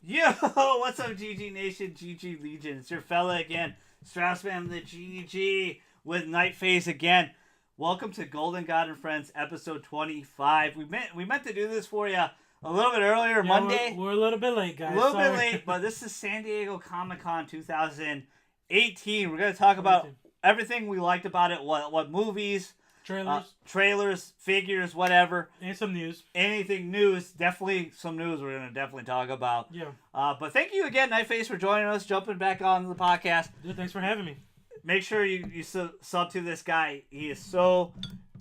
Yo, what's up, GG Nation, GG Legion? It's your fella again, Straussman the GG with Nightface again. Welcome to Golden God and Friends, episode 25. We meant to do this for you a little bit earlier, Monday. We're a little bit late, guys. A little bit late, but this is San Diego Comic-Con 2018. We're going to talk about everything we liked about it, what movies, trailers, figures, whatever. And some news. Anything news, definitely some news we're going to definitely talk about. Yeah. But thank you again, Nightface, for joining us, jumping back on the podcast. Dude, thanks for having me. Make sure you sub to this guy. He is so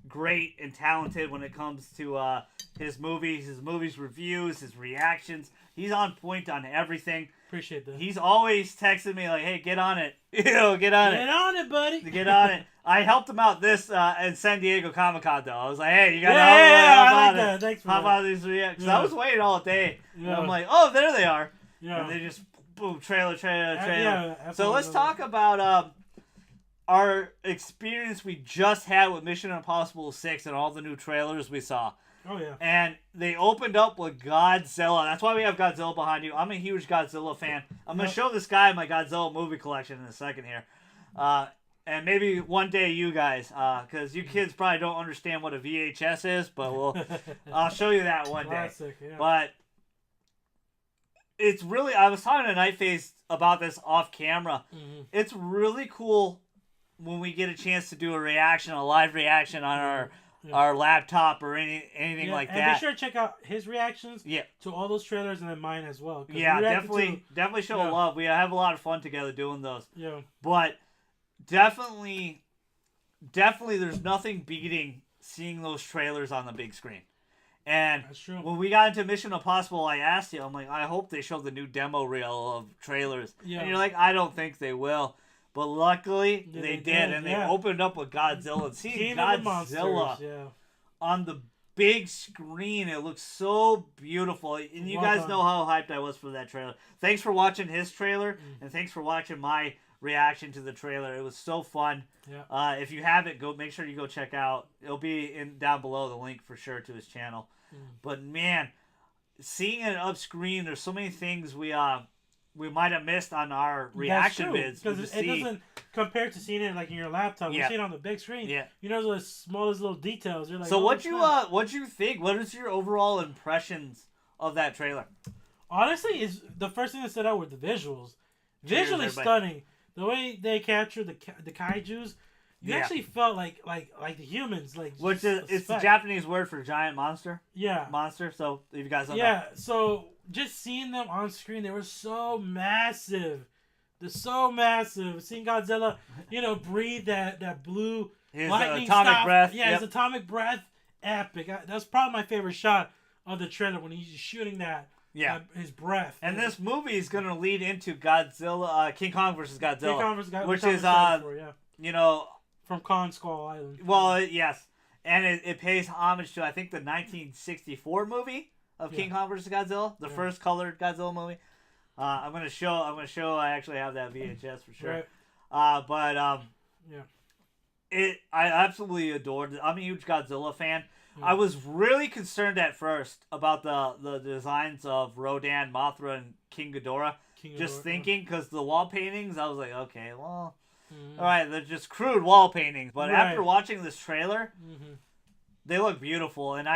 great and talented when it comes to his movies reviews, his reactions. He's on point on everything. Appreciate that. He's always texting me like, "Hey, get on it, get on it, get on it, buddy, get on it." I helped him out this in San Diego Comic-Con though. I was like, "Hey, you got to I like that. Thanks for how about these reactions?" I was waiting all day. Yeah. And I'm like, "Oh, there they are." Yeah. And they just boom, trailer. Yeah, so let's talk about our experience we just had with Mission Impossible 6 and all the new trailers we saw. Oh, yeah. And they opened up with Godzilla. That's why we have Godzilla behind you. I'm a huge Godzilla fan. I'm going to show this guy my Godzilla movie collection in a second here. And maybe one day you guys, because you kids probably don't understand what a VHS is, but I'll show you that one day. Classic, yeah. But it's really, I was talking to Nightface about this off camera. Mm-hmm. It's really cool when we get a chance to do a live reaction on our laptop or anything like that. And be sure to check out his reactions to all those trailers and then mine as well. Yeah, definitely show love. We have a lot of fun together doing those. Yeah. But definitely there's nothing beating seeing those trailers on the big screen. And when we got into Mission Impossible, I asked you, I'm like, I hope they show the new demo reel of trailers. Yeah. And you're like, I don't think they will. But luckily, they did, and they opened up with Godzilla. And seeing Godzilla on the big screen, it looks so beautiful. And you guys know how hyped I was for that trailer. Thanks for watching his trailer, and thanks for watching my reaction to the trailer. It was so fun. Yeah. If you haven't, make sure you go check out. It'll be down below, the link for sure to his channel. But man, seeing it up screen, there's so many things we might have missed on our reaction vids. Because it doesn't compare to seeing it like in your laptop. You see it on the big screen. Yeah. You know the smallest little details. You're like, so what you think? What is your overall impressions of that trailer? Honestly, is the first thing that stood out were the visuals. Visually stunning. The way they captured the kaijus. You actually felt like the humans, which is it's the Japanese word for giant monster. Yeah, monster. So if you guys don't know. So just seeing them on screen, they were so massive. They're so massive. Seeing Godzilla, breathe that blue lightning atomic breath. Yeah, his atomic breath, epic. That's probably my favorite shot of the trailer when he's shooting that. Yeah, his breath. And this movie is going to lead into Godzilla, King Kong versus Godzilla. King Kong versus Godzilla, which is from Kong Skull Island. Well, yes, and it pays homage to I think the 1964 movie of King Kong versus Godzilla, the first colored Godzilla movie. I'm gonna show. I actually have that VHS for sure. Right. I absolutely adored it. I'm a huge Godzilla fan. I was really concerned at first about the designs of Rodan, Mothra, and King Ghidorah. Just thinking, because the wall paintings, I was like, okay, well, all right, they're just crude wall paintings. But after watching this trailer, they look beautiful. And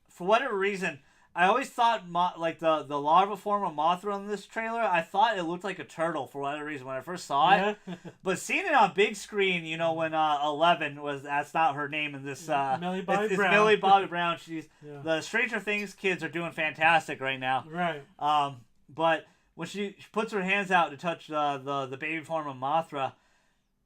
for whatever reason, I always thought the larva form of Mothra in this trailer, I thought it looked like a turtle for whatever reason when I first saw it. But seeing it on big screen, when 11 that's not her name in this. Millie Bobby Brown. It's Millie Bobby Brown. She's the Stranger Things kids are doing fantastic right now. Right. But when she puts her hands out to touch the baby form of Mothra,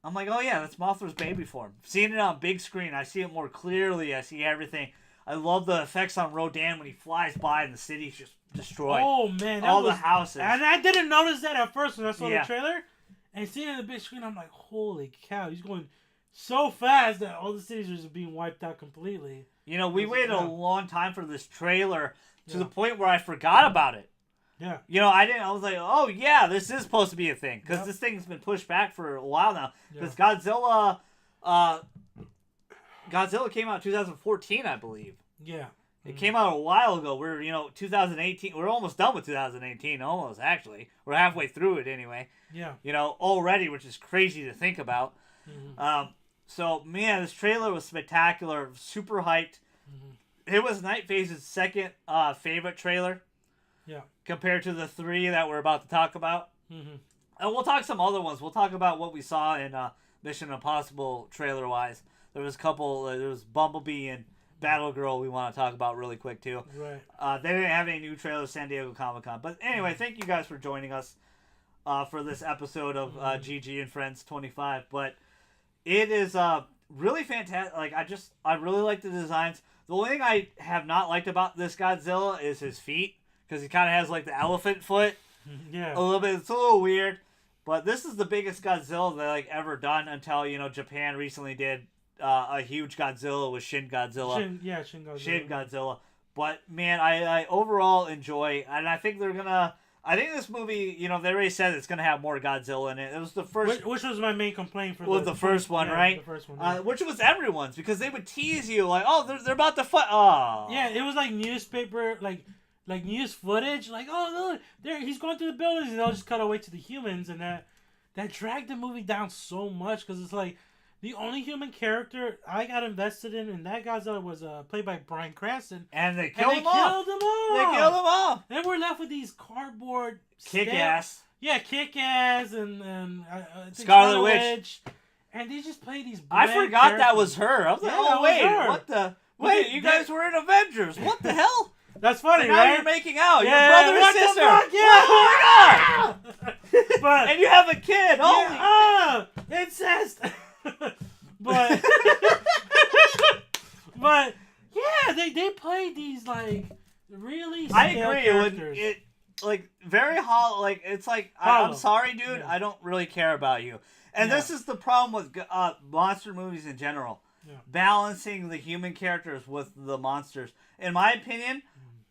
I'm like, oh yeah, that's Mothra's baby form. Seeing it on big screen, I see it more clearly. I see everything. I love the effects on Rodan when he flies by and the city's just destroyed. Oh, man. All the houses. And I didn't notice that at first when I saw the trailer. And seeing it on the big screen, I'm like, holy cow. He's going so fast that all the cities are just being wiped out completely. We waited a long time for this trailer to the point where I forgot about it. Yeah. I was like, oh, yeah, this is supposed to be a thing. Because this thing's been pushed back for a while now. Because Godzilla came out in 2014, I believe. Yeah. It came out a while ago. We're 2018. We're almost done with 2018. Almost actually. We're halfway through it anyway. Yeah. Already, which is crazy to think about. Mm-hmm. So man, this trailer was spectacular. Super hyped. Mm-hmm. It was Night Phase's second favorite trailer. Yeah. Compared to the 3 that we're about to talk about. Mm-hmm. And we'll talk some other ones. We'll talk about what we saw in Mission Impossible trailer wise. There was a couple. There was Bumblebee and Battle-Girl we want to talk about really quick too. Right. They didn't have any new trailers San Diego Comic-Con. But anyway, thank you guys for joining us for this episode of GG and Friends 25. But it is really fantastic. Like I really like the designs. The only thing I have not liked about this Godzilla is his feet, because he kind of has like the elephant foot. Yeah. A little bit. It's a little weird. But this is the biggest Godzilla they ever done until Japan recently did a huge Godzilla with Shin Godzilla. Shin Godzilla. But man, I overall enjoy, and I think I think this movie, they already said it's gonna have more Godzilla in it. It was the first, which was my main complaint for the first one, right? The first one, yeah. Which was everyone's, because they would tease you like, oh, they're about to fight. Oh, yeah, it was like newspaper, like news footage, like, oh look, he's going through the buildings, and they'll just cut away to the humans, and that dragged the movie down so much, because it's like the only human character I got invested in that Godzilla was played by Bryan Cranston, and they killed them all. They killed them all. And we're left with these cardboard kick-ass. Yeah, Kick-Ass and Scarlet Witch. And they just play these. I forgot characters. That was her. I was like, oh wait, what the? Wait, you guys were in Avengers. What the hell? That's funny, and right? Now you're making out. Your brother and sister. Yeah. Oh my god! But, and you have a kid. Holy incest. But yeah, they play these like really. I agree. Characters. It like very hollow. Like it's like I'm sorry, dude. Yeah. I don't really care about you. And this is the problem with monster movies in general. Yeah. Balancing the human characters with the monsters. In my opinion,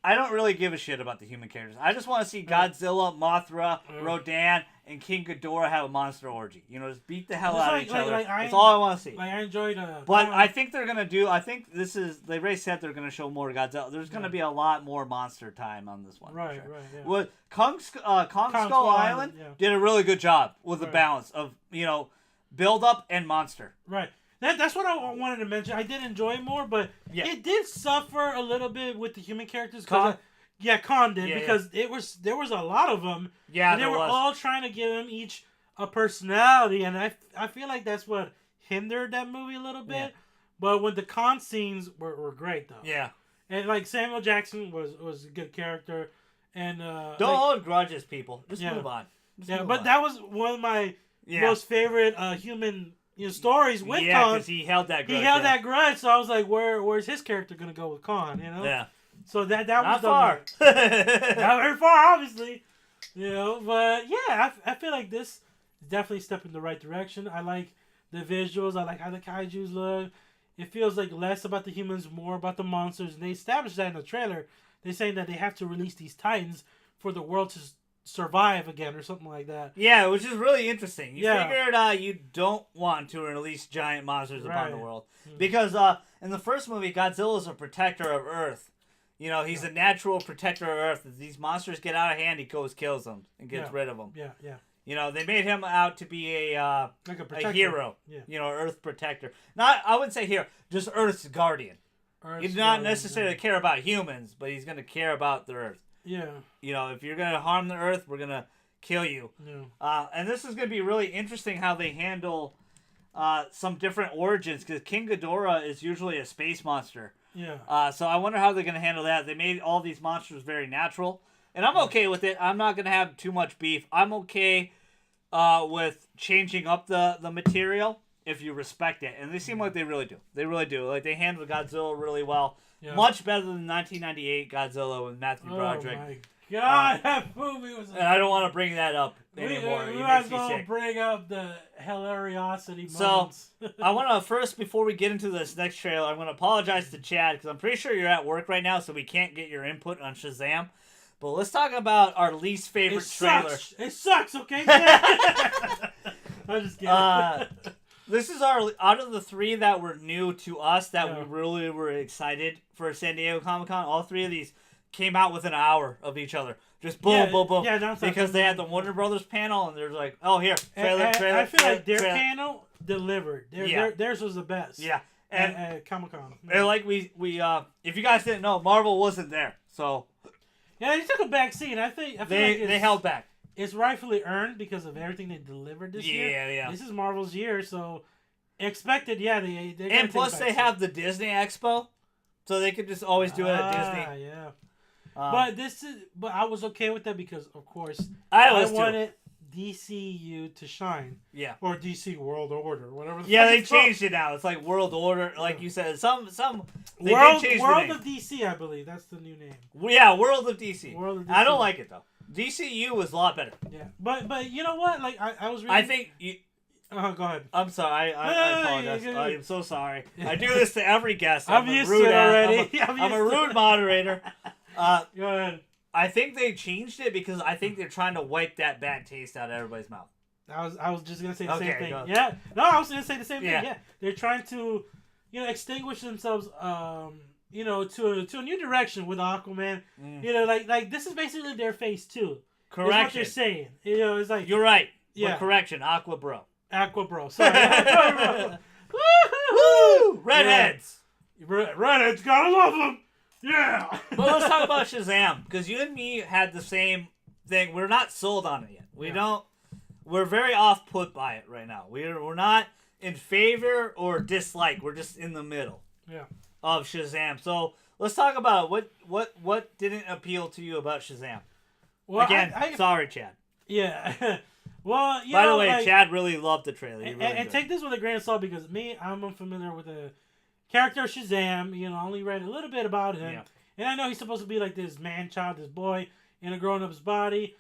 I don't really give a shit about the human characters. I just want to see Godzilla, Mothra, Rodan, and King Ghidorah have a monster orgy. Just beat the hell out of each other. That's all I want to see. Like I enjoyed. But I think they're gonna do. I think they already said they're gonna show more Godzilla. There's gonna be a lot more monster time on this one. Right, sure. right. Yeah. With Kong Skull Island did a really good job with the balance of build up and monster. Right. That's what I wanted to mention. I did enjoy it more, but it did suffer a little bit with the human characters. Kong did, because there was a lot of them. Yeah, and they were all trying to give them each a personality, and I feel like that's what hindered that movie a little bit. Yeah. But when the Kong scenes were great though. Yeah. And like Samuel Jackson was a good character, and don't hold grudges, people. Just move on. That was one of my most favorite human. Stories with Kong. Yeah, because he held that grudge. That grudge, so I was like, where's his character going to go with Kong, Yeah. So that not was far. Not very far, obviously. But yeah, I feel like this is definitely a step in the right direction. I like the visuals. I like how the kaijus look. It feels like less about the humans, more about the monsters. And they established that in the trailer. They're saying that they have to release these titans for the world to survive again or something like that. Yeah, which is really interesting. You figured you don't want to release giant monsters upon the world. Because in the first movie, Godzilla is a protector of Earth. He's a natural protector of Earth. If these monsters get out of hand, he kills them and gets rid of them. Yeah. They made him out to be a hero. Yeah. Earth protector. I wouldn't say hero, just Earth's guardian. He's not necessarily care about humans, but he's going to care about the Earth. Yeah. If you're going to harm the Earth, we're going to kill you. Yeah. And this is going to be really interesting how they handle some different origins, because King Ghidorah is usually a space monster. Yeah. So I wonder how they're going to handle that. They made all these monsters very natural, and I'm okay with it. I'm not going to have too much beef. I'm okay with changing up the material if you respect it. And they seem like they really do. They really do. Like, they handled Godzilla really well. Yeah. Much better than 1998 Godzilla with Matthew Broderick. Oh my god, that movie was... And I don't want to bring that up anymore. We might as well bring up the hilariosity moments. So, I want to first, before we get into this next trailer, I'm going to apologize to Chad, because I'm pretty sure you're at work right now, so we can't get your input on Shazam. But let's talk about our least favorite trailer. It sucks, okay? I'm just kidding. This is our out of the 3 that were new to us that we really were excited for San Diego Comic-Con. All 3 of these came out within an hour of each other. Just boom, boom, boom. Yeah, because they had the Warner Brothers panel, and they're like, "Oh, here, trailer." I feel like their panel delivered. Theirs was the best. Yeah, and Comic-Con. And like we if you guys didn't know, Marvel wasn't there, so yeah, they took a back seat. I feel like they held back. It's rightfully earned because of everything they delivered this year. Yeah. This is Marvel's year, so expected. Yeah, they and plus they have the Disney Expo, so they could just always do it at Disney. Yeah. But I was okay with that because, of course, I wanted DCU to shine. Yeah. Or DC World Order, whatever. They changed it now. It's like World Order, like you said. Some they World, did change World the name. of DC, I believe that's the new name. Yeah, World of DC. World of DC. I don't like it though. DCU was a lot better. Yeah, but you know what? Like I was reading. I think. Go ahead. I'm sorry. I apologize. I am so sorry. I do this to every guest. I'm used to it already. I'm a rude moderator. Go ahead. I think they changed it because I think they're trying to wipe that bad taste out of everybody's mouth. I was just gonna say the same thing. Go. Yeah. No, I was gonna say the same thing. Yeah. They're trying to, extinguish themselves. To a new direction with Aquaman. Like this is basically their phase 2. Correction. Is what you're saying. It's like you're right. Yeah. But correction. Aqua Bro. Sorry. Woo! Redheads. Redheads, gotta love them. Yeah. But let's talk about Shazam, because you and me had the same thing. We're not sold on it yet. We're very off put by it right now. We're not in favor or dislike. We're just in the middle. Yeah. Of Shazam. So let's talk about what didn't appeal to you about Shazam. Well, again, sorry, Chad. Yeah. Well, by the way, Chad really loved the trailer. And take this with a grain of salt because I'm unfamiliar with the character Shazam. I only read a little bit about him, and I know he's supposed to be like this man-child, this boy in a grown-up's body.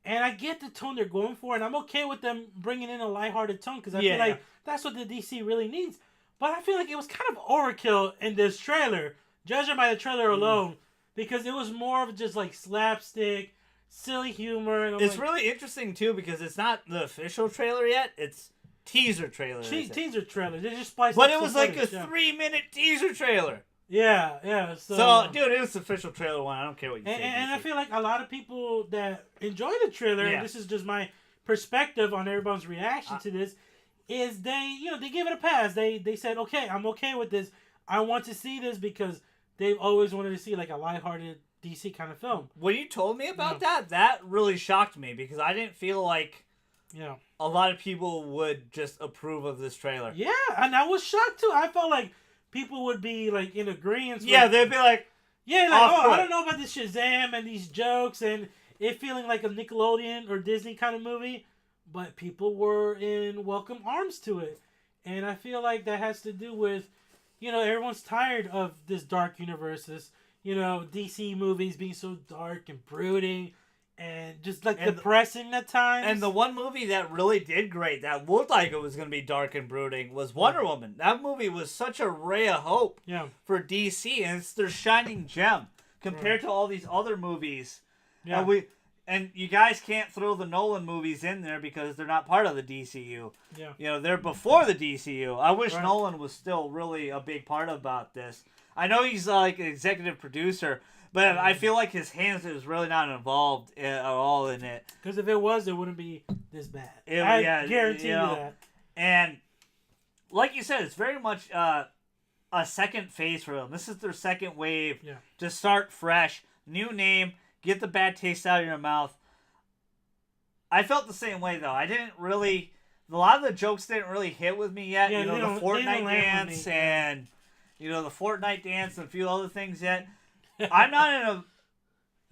And I get the tone they're going for, and I'm okay with them bringing in a lighthearted tone because I feel like that's what the DC really needs. But I feel like it was kind of overkill in this trailer, judging by the trailer alone, because it was more of just like slapstick, silly humor. And it's really interesting too because it's not the official trailer yet; it's teaser trailer. Teaser trailer. They just spliced. But it was like a 3-minute teaser trailer. Yeah. So, dude, it was the official trailer one. I don't care what you say. And I feel like a lot of people that enjoy the trailer, and this is just my perspective on everyone's reaction to this, is they give it a pass. They said, okay, I'm okay with this. I want to see this because they've always wanted to see like a lighthearted DC kind of film. When you told me about that really shocked me because I didn't feel like a lot of people would just approve of this trailer. Yeah, and I was shocked too. I felt like people would be like in agreement. Yeah, they'd be like, I don't know about this Shazam and these jokes and it feeling like a Nickelodeon or Disney kind of movie, but people were in welcome arms to it. And I feel like that has to do with, everyone's tired of this dark universe, this, DC movies being so dark and brooding and just like depressing at times. And the one movie that really did great, that looked like it was going to be dark and brooding, was Wonder Woman. That movie was such a ray of hope for DC, and it's their shining gem compared to all these other movies. Yeah. And you guys can't throw the Nolan movies in there because they're not part of the DCU. Yeah. They're before the DCU. I wish Nolan was still really a big part about this. I know he's like an executive producer, but I feel like his hands is really not involved at all in it. Because if it was, it wouldn't be this bad. I guarantee you that. And like you said, it's very much a second phase for them. This is their second wave to start fresh. New name. Get the bad taste out of your mouth. I felt the same way, though. I didn't really... A lot of the jokes didn't really hit with me yet. Yeah, the Fortnite dance and... the Fortnite dance and a few other things yet. I'm not in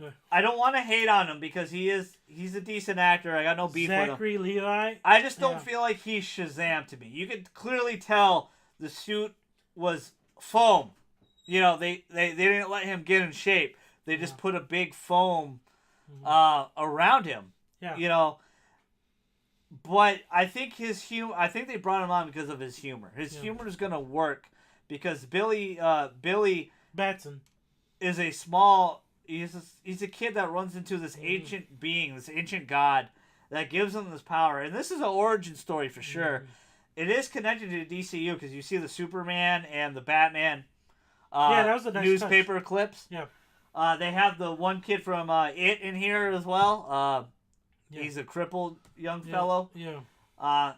a... I don't want to hate on him because he's a decent actor. I got no beef with him. Zachary Levi. I just don't feel like he's Shazam to me. You could clearly tell the suit was foam. They didn't let him get in shape. They just put a big foam around him. Yeah. But I think his humor. I think they brought him on because of his humor. His humor is gonna work because Billy Batson is a small. He's a kid that runs into this ancient being, this ancient god that gives him this power. And this is an origin story for sure. it is connected to the DCU because you see the Superman and the Batman that was a nice newspaper clips. Yeah. They have the one kid from It in here as well. He's a crippled young fellow. Yeah.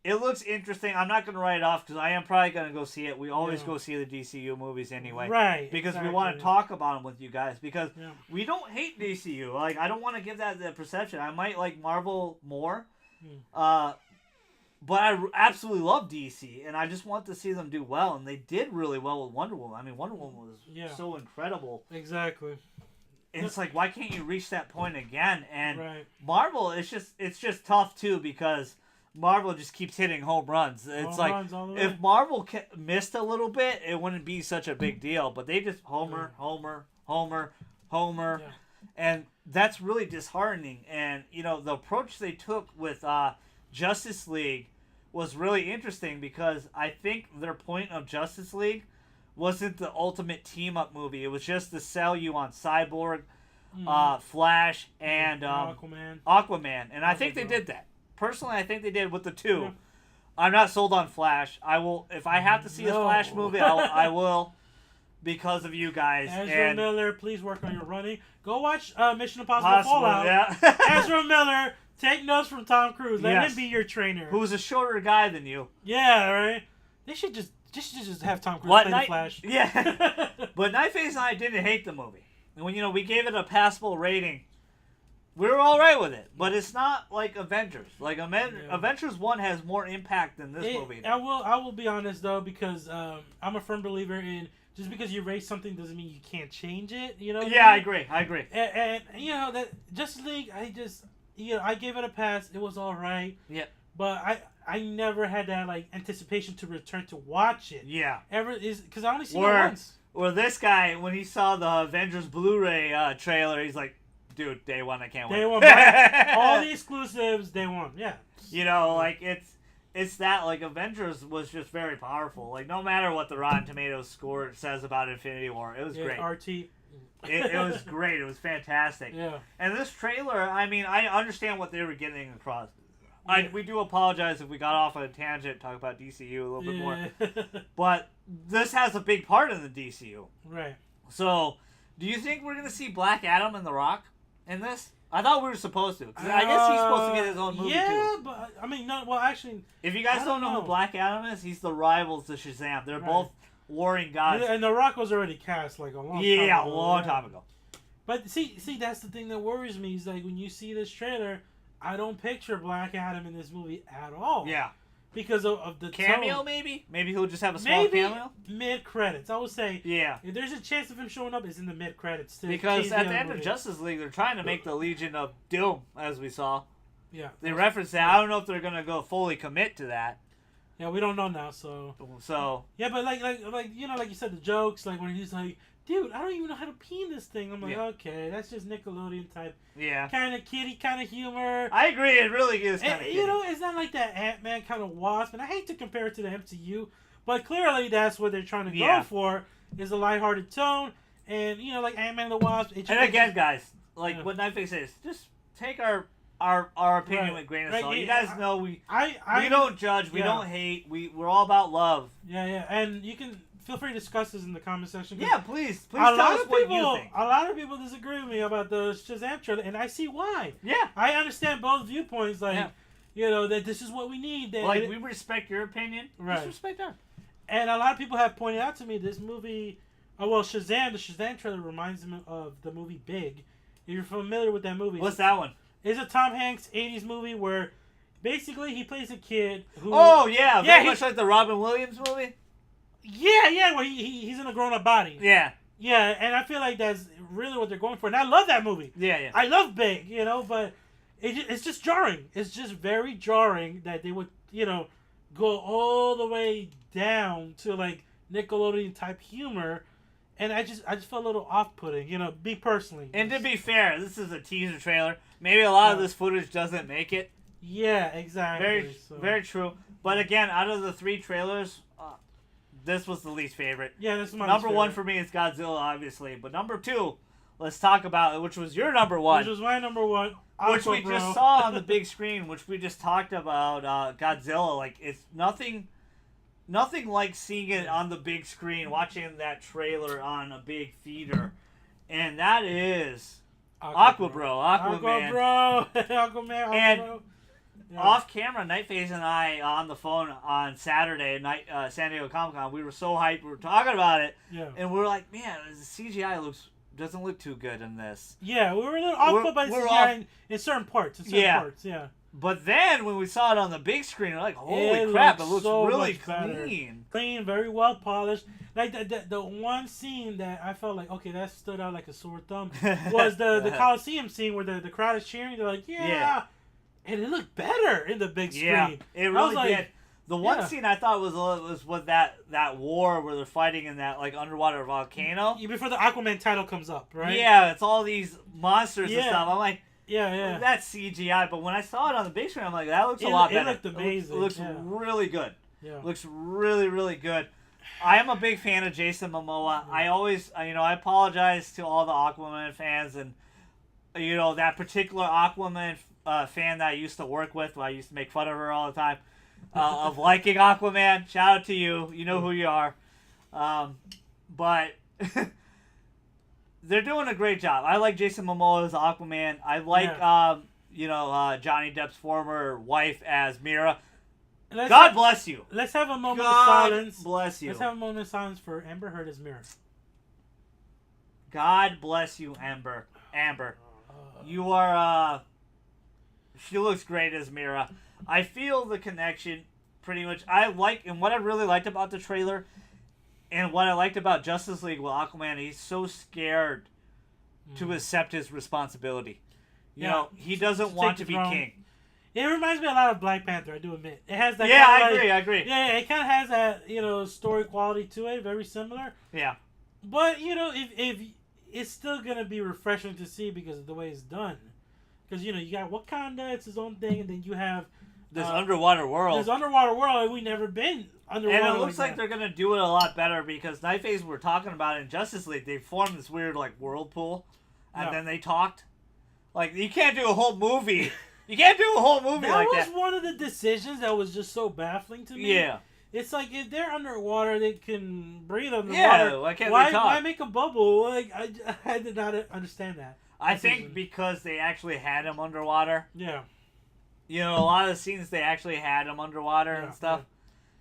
It looks interesting. I'm not going to write it off because I am probably going to go see it. We always go see the DCU movies anyway. Right. Because we want to talk about them with you guys. Because we don't hate DCU. Like, I don't want to give that the perception. I might like Marvel more. But I absolutely love DC. And I just want to see them do well. And they did really well with Wonder Woman. I mean, Wonder Woman was so incredible. Exactly. And it's like, why can't you reach that point again? And Marvel, it's just tough, too, because Marvel just keeps hitting home runs. It's like, if Marvel missed a little bit, it wouldn't be such a big deal. But they just homer. Yeah. And that's really disheartening. And, you know, the approach they took with Justice League was really interesting because I think their point of Justice League wasn't the ultimate team-up movie. It was just to sell you on Cyborg, Flash, and Aquaman. And I think they did that. Personally, I think they did with the two. Yeah. I'm not sold on Flash. I will, if I have to see a Flash movie, I will, because of you guys. Ezra Miller, please work on your running. Go watch Mission Impossible Fallout. Yeah. Ezra Miller, take notes from Tom Cruise. Let him be your trainer. Who's a shorter guy than you. Yeah, right. They should just have Tom Cruise play the Flash. Yeah. But Nightface and I didn't hate the movie. And when we gave it a passable rating. We were all right with it, but it's not like Avengers. Like Avengers 1 has more impact than this movie. I will be honest though, because I'm a firm believer in just because you erase something doesn't mean you can't change it. You know? Yeah, I agree. And you know that Justice League, I gave it a pass. It was all right. Yeah. But I never had that like anticipation to return to watch it. Yeah. Because I only seen it once. Or this guy, when he saw the Avengers Blu-ray trailer, he's like, dude, day one, I can't wait. Day one, all the exclusives, day one, yeah. You know, like, it's that, like, Avengers was just very powerful. Like, no matter what the Rotten Tomatoes score says about Infinity War, it was great. RT. It was great. It was fantastic. Yeah. And this trailer, I mean, I understand what they were getting across. We do apologize if we got off on a tangent, talk about DCU a little bit more. But this has a big part in the DCU. Right. So, do you think we're going to see Black Adam and The Rock in this? I thought we were supposed to. 'Cause I guess he's supposed to get his own movie, too. Yeah, but, I mean, no, well, actually... If you guys don't know who Black Adam is, he's the rivals to Shazam. They're both warring gods. And The Rock was already cast, like, a long time ago. Yeah, a long time ago. But, see, that's the thing that worries me, is, like, when you see this trailer, I don't picture Black Adam in this movie at all. Yeah. Because of the cameo, tone. maybe? Maybe he'll just have a small cameo? Mid-credits. I would say, if there's a chance of him showing up, it's in the mid-credits. Because at the end of Justice League, they're trying to make the Legion of Doom, as we saw. Yeah. They referenced that. I don't know if they're going to go fully commit to that. Yeah, we don't know now, so... Yeah, but like you know, like you said, the jokes, like when he's like, dude, I don't even know how to pee in this thing. I'm like, okay, that's just Nickelodeon type. Yeah. Kind of kiddie, kind of humor. I agree, it really is kind of kiddie. You know, it's not like that Ant-Man kind of Wasp, and I hate to compare it to the MCU, but clearly that's what they're trying to go for, is a lighthearted tone, and, you know, like Ant-Man and the Wasp. And again, guys, like what Nightface says, just take our opinion with a grain of salt. You guys know we don't judge, we don't hate, we're all about love. Yeah, and you can... Feel free to discuss this in the comment section. Yeah, please tell us what you think. A lot of people disagree with me about the Shazam trailer, and I see why. Yeah. I understand both viewpoints, like, you know, that this is what we need. Like, we respect your opinion. Right. Just respect ours. And a lot of people have pointed out to me this movie, the Shazam trailer reminds them of the movie Big. If you're familiar with that movie. What's that one? It's a Tom Hanks 80s movie where basically he plays a kid who... Oh, yeah. Very much like the Robin Williams movie. Yeah, where he's in a grown-up body. Yeah. Yeah, and I feel like that's really what they're going for. And I love that movie. Yeah. I love Big, you know, but it's just jarring. It's just very jarring that they would, you know, go all the way down to, like, Nickelodeon-type humor. And I just felt a little off-putting, you know, me personally. And to be fair, this is a teaser trailer. Maybe a lot of this footage doesn't make it. Yeah, exactly. Very true. But again, out of the 3 trailers... this was the least favorite. Yeah, this is my number 1 for me is Godzilla, obviously. But number 2, let's talk about which was your number one. Which was my number one. Which we just saw on the big screen, which we just talked about, Godzilla. Like, it's nothing like seeing it on the big screen, watching that trailer on a big theater. And that is Aqua Bro. Aquaman. And off camera, Nightface and I on the phone on Saturday night, San Diego Comic Con, we were so hyped. We were talking about it. Yeah. And we were like, man, the CGI doesn't look too good in this. Yeah, we were a little off by the CGI in certain parts. Yeah. But then when we saw it on the big screen, we're like, holy crap, it looks so really clean. Clean, very well polished. Like the one scene that I felt like, okay, that stood out like a sore thumb was the Coliseum scene where the crowd is cheering. They're like, yeah. And it looked better in the big screen. Yeah, it really did. The one scene I thought was with that war where they're fighting in that like underwater volcano. Before the Aquaman title comes up, right? Yeah, it's all these monsters and stuff. I'm like, yeah. That's CGI. But when I saw it on the big screen, I'm like, that looks a lot better. It looked amazing. It looks really good. Yeah. Looks really, really good. I am a big fan of Jason Momoa. I always, I apologize to all the Aquaman fans and, that particular Aquaman fan that I used to work with. I used to make fun of her all the time. Of liking Aquaman. Shout out to you. You know who you are. But they're doing a great job. I like Jason Momoa as Aquaman. I like, Johnny Depp's former wife as Mira. God bless you. Let's have a moment of silence. God bless you. Let's have a moment of silence for Amber Heard as Mira. God bless you, Amber. You are, she looks great as Mira. I feel the connection pretty much. And what I really liked about the trailer and what I liked about Justice League with Aquaman, he's so scared to accept his responsibility. He doesn't want to be king. It reminds me a lot of Black Panther, I do admit. It has that I agree. Yeah, it kind of has that, story quality to it, very similar. Yeah. But, if it's still going to be refreshing to see because of the way it's done. Because, you got Wakanda, it's his own thing, and then you have this underwater world. And we've never been underwater. And it looks like they're going to do it a lot better because Nightface, we're talking about it in Justice League, they formed this weird, whirlpool, and then they talked. Like, you can't do a whole movie. You can't do a whole movie like that. That was one of the decisions that was just so baffling to me. Yeah. It's like, if they're underwater, they can breathe underwater. Yeah, why can't they talk? Why make a bubble? Like, I did not understand that. I think because they actually had him underwater. Yeah. A lot of the scenes they actually had him underwater and stuff.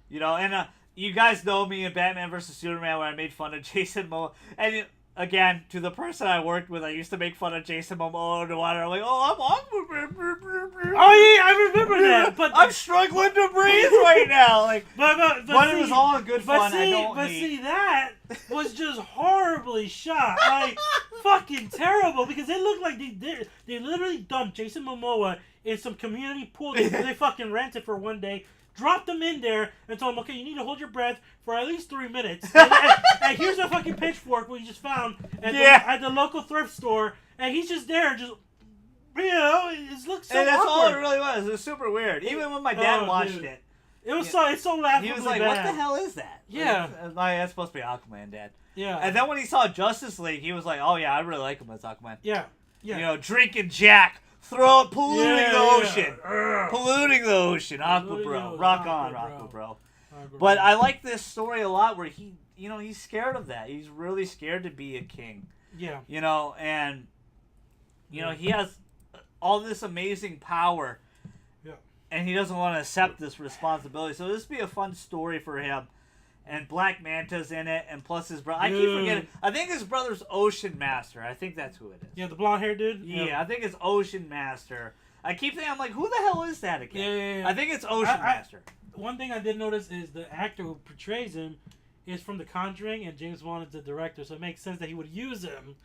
Yeah. And you guys know me in Batman vs. Superman where I made fun of Jason Momoa. And again, to the person I worked with, I used to make fun of Jason Momoa underwater. I'm like, I'm Aquaman. Oh yeah, I remember that. But I'm struggling to breathe right now. Like, but it was all in good fun. See, that was just horribly shot. Like, fucking terrible. Because it looked like they literally dumped Jason Momoa in some community pool they fucking rented for one day. Dropped him in there and told him, okay, you need to hold your breath for at least 3 minutes. And here's a fucking pitchfork we just found at the local thrift store. And he's just there, it looks so awkward. And that's all it really was. It was super weird. Even when my dad watched it. It's so laughably He was like, bad. what the hell is that? Yeah. Like, that's supposed to be Aquaman, Dad. Yeah. And then when he saw Justice League, he was like, oh yeah, I really like him as Aquaman. Yeah. Drinking Jack. Polluting the ocean. Polluting the ocean. Aqua Bro. Rock on, Aqua Bro. But I like this story a lot where he's scared of that. He's really scared to be a king. Yeah. And he has all this amazing power. Yeah. And he doesn't want to accept this responsibility. So this would be a fun story for him. And Black Manta's in it, and plus his brother. I keep forgetting. I think his brother's Ocean Master. I think that's who it is. Yeah, the blonde hair dude? Yeah, I think it's Ocean Master. I keep thinking, I'm like, who the hell is that again? Yeah. I think it's Ocean Master. One thing I did notice is the actor who portrays him is from The Conjuring, and James Wan is the director, so it makes sense that he would use him.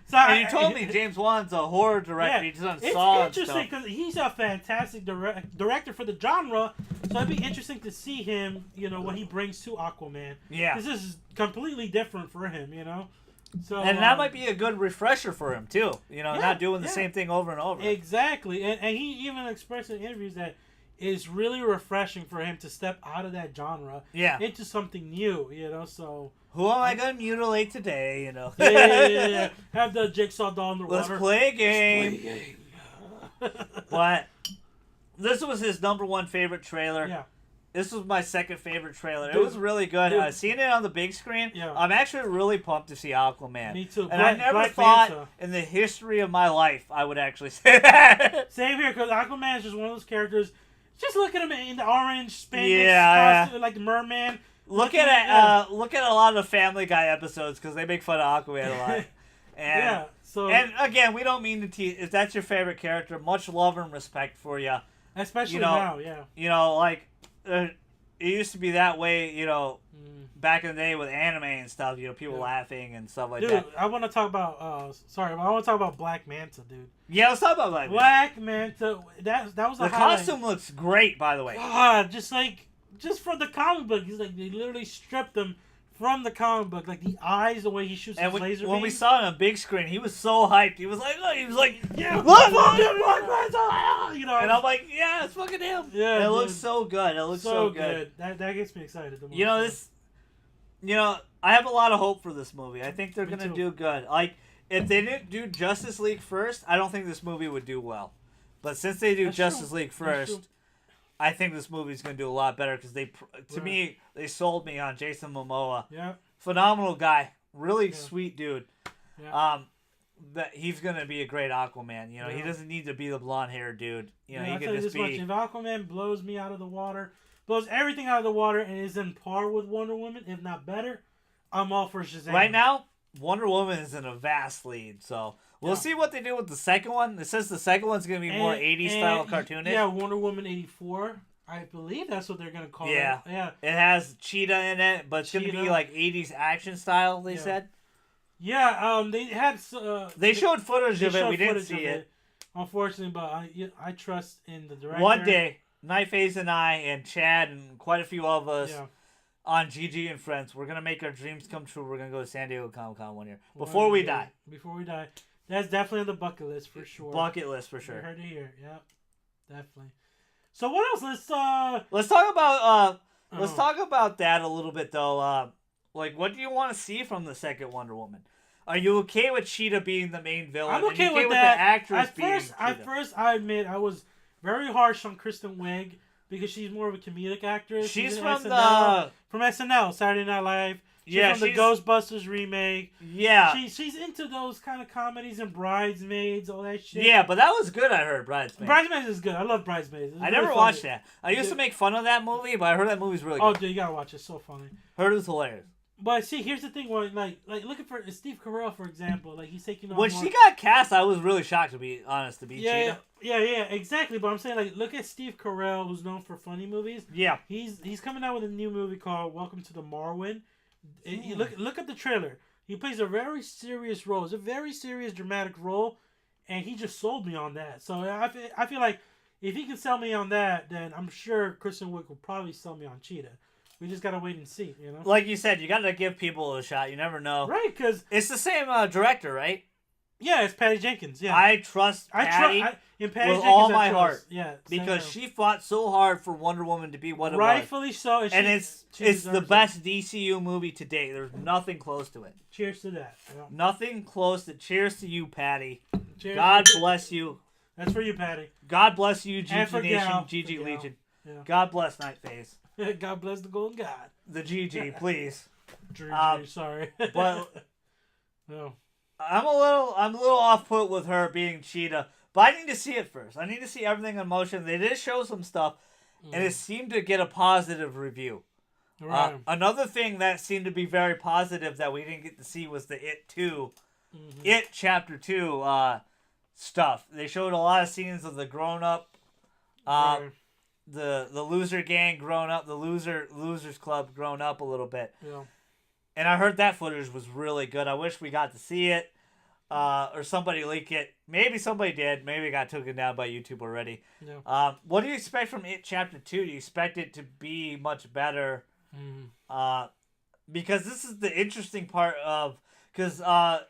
So and he told me James Wan's a horror director. He's on Saw and stuff. It's interesting because he's a fantastic director for the genre. So it'd be interesting to see him, what he brings to Aquaman. Yeah. This is completely different for him, So and that might be a good refresher for him too. Not doing the same thing over and over. Exactly, and he even expressed in interviews that it's really refreshing for him to step out of that genre into something new. So Who am I gonna mutilate today? You know. Yeah. Have the jigsaw doll in the water. Let's play a game. But this was his #1 favorite trailer. Yeah. This was my second favorite trailer. Dude, it was really good. Seeing it on the big screen, yeah. I'm actually really pumped to see Aquaman. Me too. And I never thought in the history of my life I would actually say that. Same here, because Aquaman is just one of those characters. Just look at him in the orange spandex costume, like the merman. Look at a lot of the Family Guy episodes because they make fun of Aquaman a lot. And, and again, we don't mean to tease. If that's your favorite character, much love and respect for you. Especially now, yeah. You know, like it used to be that way. You know, back in the day with anime and stuff. You know, people laughing and stuff like that. Dude, I want to talk about. I want to talk about Black Manta, dude. Yeah, let's talk about Black Manta. That was the costume looks great, by the way. God, just from the comic book, he's like they literally stripped him from the comic book, like the eyes, the way he shoots his laser beams. When we saw it on a big screen, he was so hyped. He was like, yeah, look, you know. And I'm like, yeah, it's fucking him. Yeah, and it looks so good. It looks so good. That gets me excited. The most. You know this. You know, I have a lot of hope for this movie. I think they're gonna do good. Like, if they didn't do Justice League first, I don't think this movie would do well. But since they do Justice League first, I think this movie's going to do a lot better because to me, they sold me on Jason Momoa. Yeah. Phenomenal guy. Really sweet dude. Yeah. That he's going to be a great Aquaman. You know, he doesn't need to be the blonde-haired dude. You know, he can just be... If Aquaman blows me out of the water, blows everything out of the water, and is in par with Wonder Woman, if not better, I'm all for Shazam. Right now, Wonder Woman is in a vast lead, so... We'll see what they do with the second one. It says the second one's going to be more 80s style cartoonish. Yeah, Wonder Woman 84. I believe that's what they're going to call it. Yeah. It has Cheetah in it, but it's going to be like 80s action style, they said. Yeah, they had... they showed footage of it. We didn't see it. Unfortunately, but I trust in the director. One day, Nightface and I and Chad and quite a few of us on GG and Friends, we're going to make our dreams come true. We're going to go to San Diego Comic-Con one year. Before we die. Before we die. That's definitely on the bucket list for sure. Bucket list for sure. You heard it here. Yep, definitely. So what else? Let's talk about that a little bit though. Like, what do you want to see from the second Wonder Woman? Are you okay with Cheetah being the main villain? I'm okay with that. The actress at first, I admit I was very harsh on Kristen Wiig because she's more of a comedic actress. She's from SNL, Saturday Night Live. She's from the Ghostbusters remake. Yeah. She's into those kind of comedies and Bridesmaids, all that shit. Yeah, but that was good, I heard, Bridesmaids. Bridesmaids is good. I love Bridesmaids. I never watched that. I used to make fun of that movie, but I heard that movie's really good. Oh, dude, you gotta watch it. It's so funny. Heard it was hilarious. But see, here's the thing. Like looking for Steve Carell, for example. Like, he's taking on when she got cast, I was really shocked, to be honest, to be Cheetah. Yeah, exactly. But I'm saying, like, look at Steve Carell, who's known for funny movies. Yeah. He's coming out with a new movie called Welcome to the Marwen. You look at the trailer. He plays a very serious role. It's a very serious, dramatic role, and he just sold me on that. So I feel like if he can sell me on that, then I'm sure Kristen Wiig will probably sell me on Cheetah. We just gotta wait and see, you know. Like you said, you gotta give people a shot. You never know, right? Because it's the same director, right? Yeah, it's Patty Jenkins. Yeah, I trust Patty with all my heart. Yeah, because she fought so hard for Wonder Woman to be what it was. Rightfully so. And it's the best DCU movie to date. There's nothing close to it. Cheers to that. Yeah. Nothing close to. Cheers to you, Patty. Cheers. God bless you. That's for you, Patty. God bless you, GG Nation, GG Legion. Yeah. God bless Nightface. God bless the Golden God. The GG, please. Sorry. But no. I'm a little off put with her being Cheetah, but I need to see it first. I need to see everything in motion. They did show some stuff, and it seemed to get a positive review. Right. Another thing that seemed to be very positive that we didn't get to see was the It 2, It Chapter 2 stuff. They showed a lot of scenes of the grown up, the loser gang grown up, the losers club grown up a little bit. Yeah. And I heard that footage was really good. I wish we got to see it, or somebody leak it. Maybe somebody did. Maybe it got taken down by YouTube already. Yeah. What do you expect from It Chapter 2? Do you expect it to be much better? Because this is the interesting part of... Because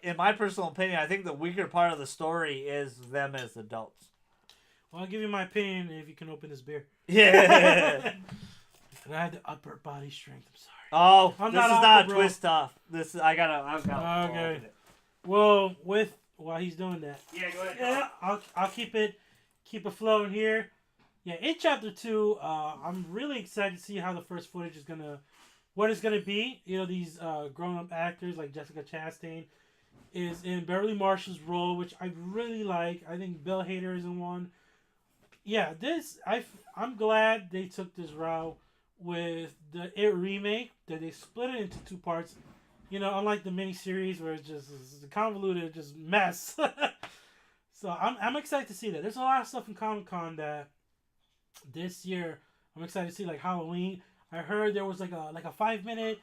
in my personal opinion, I think the weaker part of the story is them as adults. Well, I'll give you my opinion if you can open this beer. Yeah. And I had the upper body strength. I'm sorry. Oh, I'm this is not a twist stuff. This is, I've got. Okay. Well, while he's doing that. Yeah, go ahead. Yeah, I'll keep it flowing here. Yeah, in chapter 2, I'm really excited to see how the first footage is what it's gonna be. You know, these grown-up actors like Jessica Chastain is in Beverly Marshall's role, which I really like. I think Bill Hader is in one. Yeah, I'm glad they took this route with the It remake, that they split it into 2 parts. You know, unlike the miniseries where it's just a convoluted just mess. So I'm excited to see that. There's a lot of stuff in Comic-Con that this year I'm excited to see, like Halloween. I heard there was like a 5-minute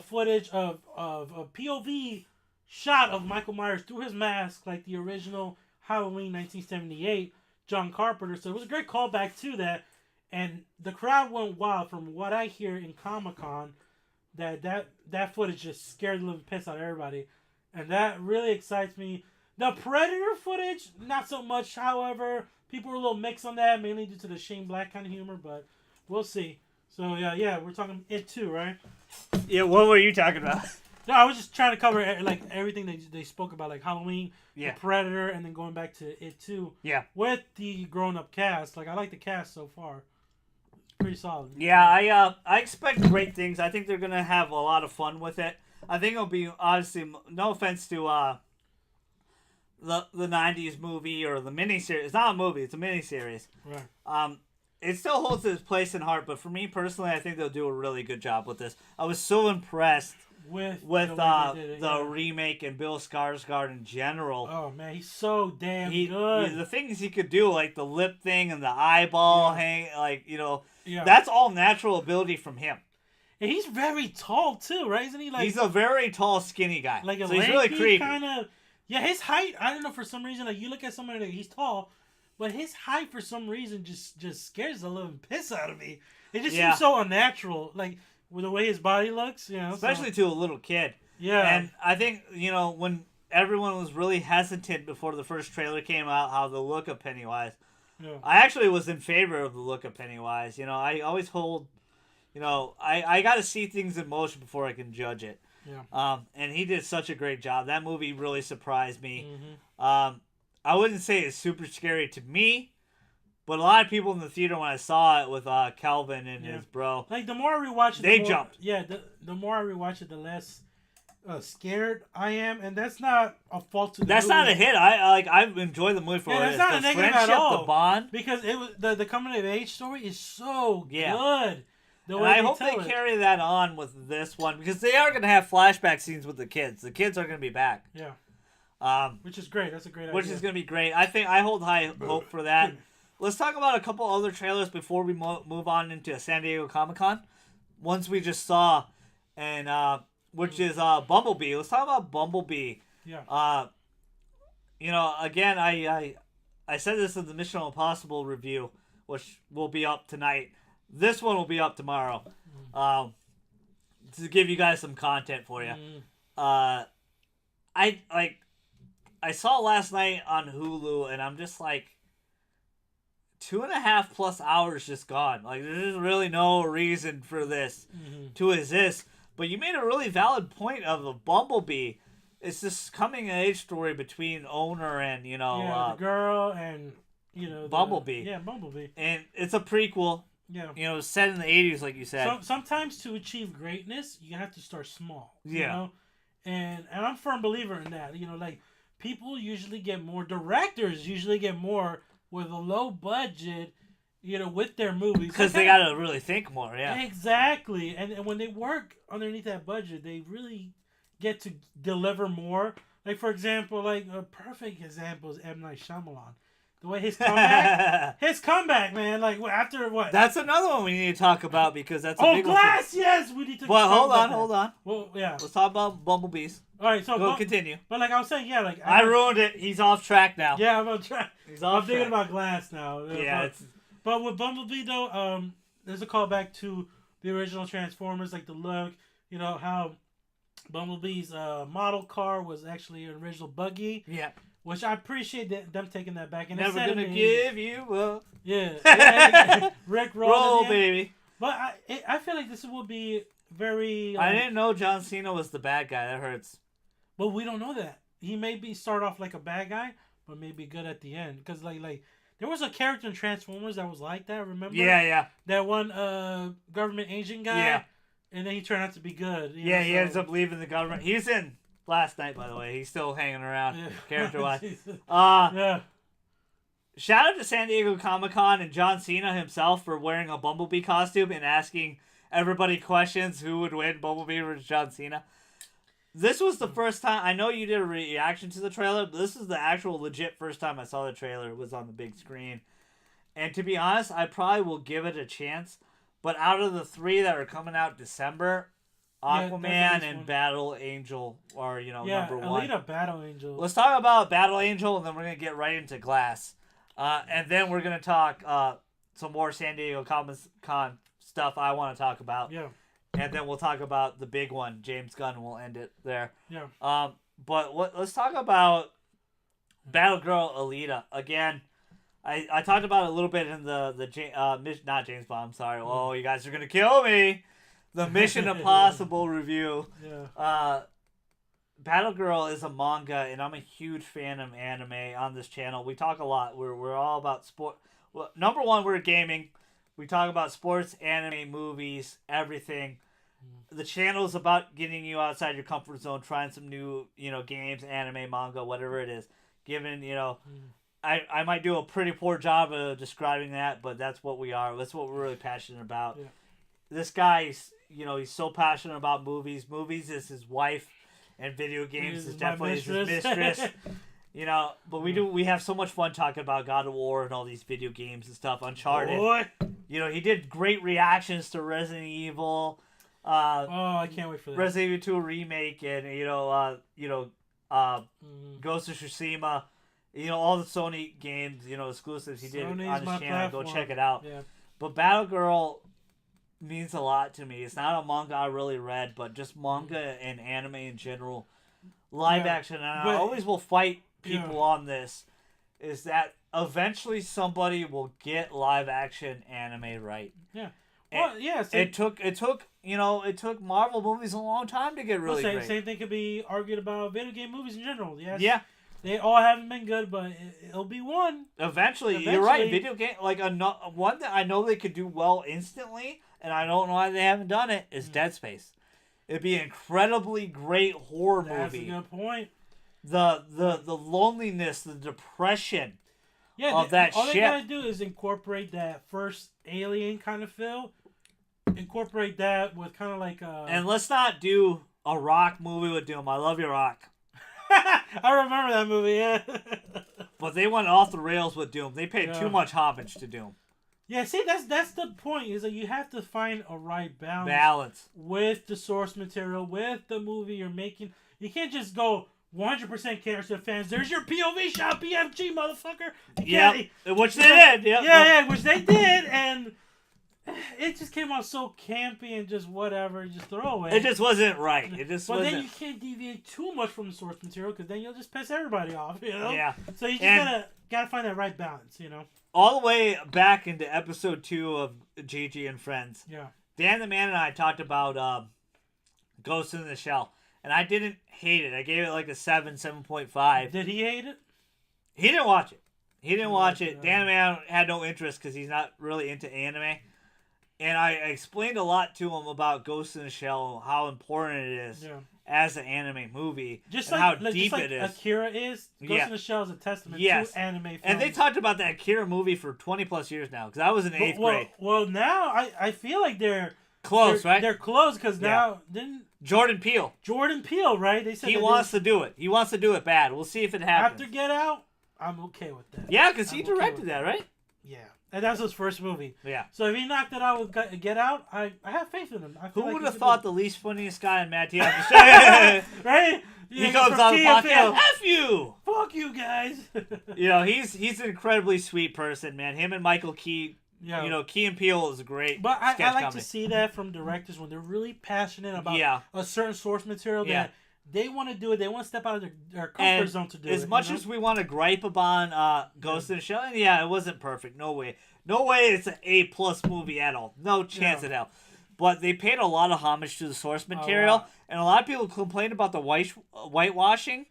footage of a POV shot of Michael Myers through his mask, like the original Halloween 1978 John Carpenter. So it was a great callback to that, and the crowd went wild. From what I hear in Comic-Con, that footage just scared the living piss out of everybody, and that really excites me. The Predator footage, not so much. However, people were a little mixed on that, mainly due to the Shane Black kind of humor, but we'll see. So yeah, we're talking It too, right? Yeah, what were you talking about? No, I was just trying to cover like everything they spoke about, like Halloween, the Predator, and then going back to It too. Yeah. With the grown-up cast, like I like the cast so far. Pretty solid. Yeah, I expect great things. I think they're gonna have a lot of fun with it. I think it'll be, honestly, no offense to the 90s movie or the miniseries. It's not a movie, it's a miniseries. Right. It still holds its place in heart, but for me personally, I think they'll do a really good job with this. I was so impressed with the remake and Bill Skarsgård in general. Oh man, he's so damn good. The things he could do, like the lip thing and the eyeball hang, like, that's all natural ability from him. And he's very tall too, right? Isn't he like? He's a very tall, skinny guy. Like a so he's really creepy. Kind of. Yeah, his height. I don't know, for some reason, like you look at somebody that he's tall, but his height for some reason just scares the living piss out of me. It just seems so unnatural, like with the way his body looks, Especially to a little kid. Yeah. And I think, when everyone was really hesitant before the first trailer came out, how the look of Pennywise. Yeah. I actually was in favor of the look of Pennywise. I always hold, I got to see things in motion before I can judge it. Yeah. And he did such a great job. That movie really surprised me. Mm-hmm. I wouldn't say it's super scary to me, but a lot of people in the theater when I saw it with Calvin and his bro, like the more I rewatch it, they jumped. Yeah, the more I rewatch it, the less scared I am, and that's not a fault to the That's movie. not a hit. I enjoyed the movie for that's not a negative at all. The bond, because it was the coming of age story is so good. And I hope they carry that on with this one, because they are going to have flashback scenes with the kids. The kids are going to be back. Yeah. Which is great. That's a great idea. Which is going to be great. I hold high hope for that. Let's talk about a couple other trailers before we move on into San Diego Comic-Con. Ones we just saw, and which is Bumblebee. Let's talk about Bumblebee. Yeah. Again, I said this in the Mission Impossible review, which will be up tonight. This one will be up tomorrow. To give you guys some content for you. I saw last night on Hulu, and I'm just like, 2.5+ hours just gone. Like, there's really no reason for this to exist. But you made a really valid point of the Bumblebee. It's this coming of age story between owner and the girl and Bumblebee. Bumblebee. And it's a prequel. Yeah. Set in the 80s, like you said. So, sometimes to achieve greatness, you have to start small. Yeah. And I'm a firm believer in that. Like, people usually get more, directors usually get more with a low budget, with their movies. Because they got to really think more, yeah. Exactly. And when they work underneath that budget, they really get to deliver more. Like, for example, like a perfect example is M. Night Shyamalan. The way his comeback, man. Like, after what? That's another one we need to talk about, because that's a big Glass, yes, we need to. Well, hold on. Well, yeah. Let's talk about Bumblebees. All right, so continue. But like I was saying, I ruined it. He's off track now. Yeah, I'm on track. I'm thinking about Glass now. Yeah, but with Bumblebee though, there's a callback to the original Transformers, like the look. How Bumblebee's model car was actually an original buggy. Yeah. Which I appreciate them taking that back. And never gonna give you up. Yeah. Rick roll, baby. But I feel like this will be very. I didn't know John Cena was the bad guy. That hurts. But we don't know that. He may start off like a bad guy, but may be good at the end. Because like there was a character in Transformers that was like that. Remember? Yeah. That one government agent guy. Yeah. And then he turned out to be good. He ends up leaving the government. He's in last night, by the way. He's still hanging around, character-wise. Yeah. Shout out to San Diego Comic-Con and John Cena himself for wearing a Bumblebee costume and asking everybody questions who would win, Bumblebee versus John Cena. This was the first time, I know you did a reaction to the trailer, but this is the actual legit first time I saw the trailer. It was on the big screen. And to be honest, I probably will give it a chance. But out of the 3 that are coming out December, Aquaman and Battle Angel are, number 1. Alita Battle Angel. Let's talk about Battle Angel, and then we're going to get right into Glass. And then we're going to talk some more San Diego Comic-Con stuff I want to talk about. Yeah. And then we'll talk about the big one, James Gunn, and we'll end it there. Yeah. But let's talk about Batgirl Alita. Again, I talked about it a little bit in not James Bond, sorry. Oh, you guys are going to kill me. The Mission Impossible review. Yeah. Batgirl is a manga, and I'm a huge fan of anime on this channel. We talk a lot. We're all about sport. Well, number one, we're gaming. We talk about sports, anime, movies, everything. The channel is about getting you outside your comfort zone, trying some new, games, anime, manga, whatever it is. Given, I might do a pretty poor job of describing that, but that's what we are. That's what we're really passionate about. Yeah. This guy, he's so passionate about movies. Movies is his wife, and video games is definitely his mistress. But we have so much fun talking about God of War and all these video games and stuff. Uncharted. Boy. He did great reactions to Resident Evil. I can't wait for that. Resident Evil 2 remake and Ghost of Tsushima. All the Sony games, exclusives he did on his channel. Platform. Go check it out. Yeah. But Batgirl means a lot to me. It's not a manga I really read, but just manga and anime in general. Live action, and I always will fight people on this, is that eventually somebody will get live action anime right. Yeah. Well, it took Marvel movies a long time to get really great. Same thing could be argued about video game movies in general. Yes. Yeah. They all haven't been good, but it'll be one. Eventually. You're right. Video game, one that I know they could do well instantly, and I don't know why they haven't done it, is Dead Space. It'd be an incredibly great horror movie. That's a good point. The loneliness, the depression of that all ship. they gotta do is incorporate that first Alien kind of feel. Incorporate that with kind of like a... And let's not do a Rock movie with Doom. I love your Rock. I remember that movie, yeah. But they went off the rails with Doom. They paid too much homage to Doom. Yeah, see, that's the point. Is that you have to find a right balance with the source material, with the movie you're making. You can't just go 100% cater to the fans. There's your POV shot, BFG, motherfucker. Yeah, which they did. Yep. Yeah, which they did, and it just came out so campy and just whatever, just throw away. It just wasn't right. But then you can't deviate too much from the source material because then you'll just piss everybody off, Yeah. So you just gotta find that right balance, All the way back into episode 2 of Gigi and Friends. Yeah. Dan the Man and I talked about Ghost in the Shell, and I didn't hate it. I gave it like a 7.5. Did he hate it? He didn't watch it. He didn't watch it. Dan the Man had no interest because he's not really into anime. And I explained a lot to him about Ghost in the Shell, how important it is as an anime movie, how deep it is. Akira is. Ghost in the Shell is a testament to anime films. And they talked about that Akira movie for 20 plus years now, because I was in 8th grade. Well, now I feel like they're close, right? They're close because now didn't Jordan Peele, right? They said he wants to do it. He wants to do it bad. We'll see if it happens. After Get Out, I'm okay with that. Yeah, because he directed that, right? Yeah. And that's his first movie. Yeah. So if he knocked it out with Get Out, I have faith in him. Who would have thought the least funniest guy in Matt Dion? Right? He comes on the podcast. F you! Fuck you guys! He's an incredibly sweet person, man. Him and Michael Key. Yeah. Key and Peele is a great. But I like company. to see that from directors when they're really passionate about a certain source material that they want to do it. They want to step out of their comfort zone to do it. As much as we want to gripe upon Ghost in the Shell, and it wasn't perfect. No way it's an A+ movie at all. No chance in hell. But they paid a lot of homage to the source material, and a lot of people complained about the whitewashing.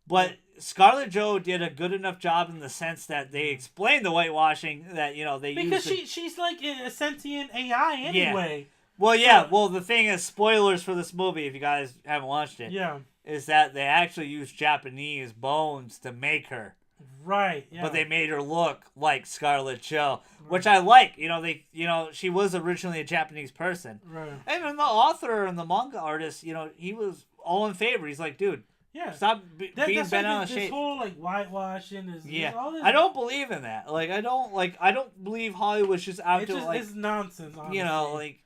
But Scarlett Jo did a good enough job in the sense that they explained the whitewashing that they because she's like a sentient AI anyway. Yeah. Well, yeah. Well, the thing is, spoilers for this movie, if you guys haven't watched it, is that they actually used Japanese bones to make her. Right. Yeah. But they made her look like Scarlett Jo, which I like. She was originally a Japanese person. Right. And then the author and the manga artist, he was all in favor. He's like, dude, stop being bent out of shape. This whole whitewashing is all this. I don't believe in that. I don't believe Hollywood's just out to it's nonsense. Honestly.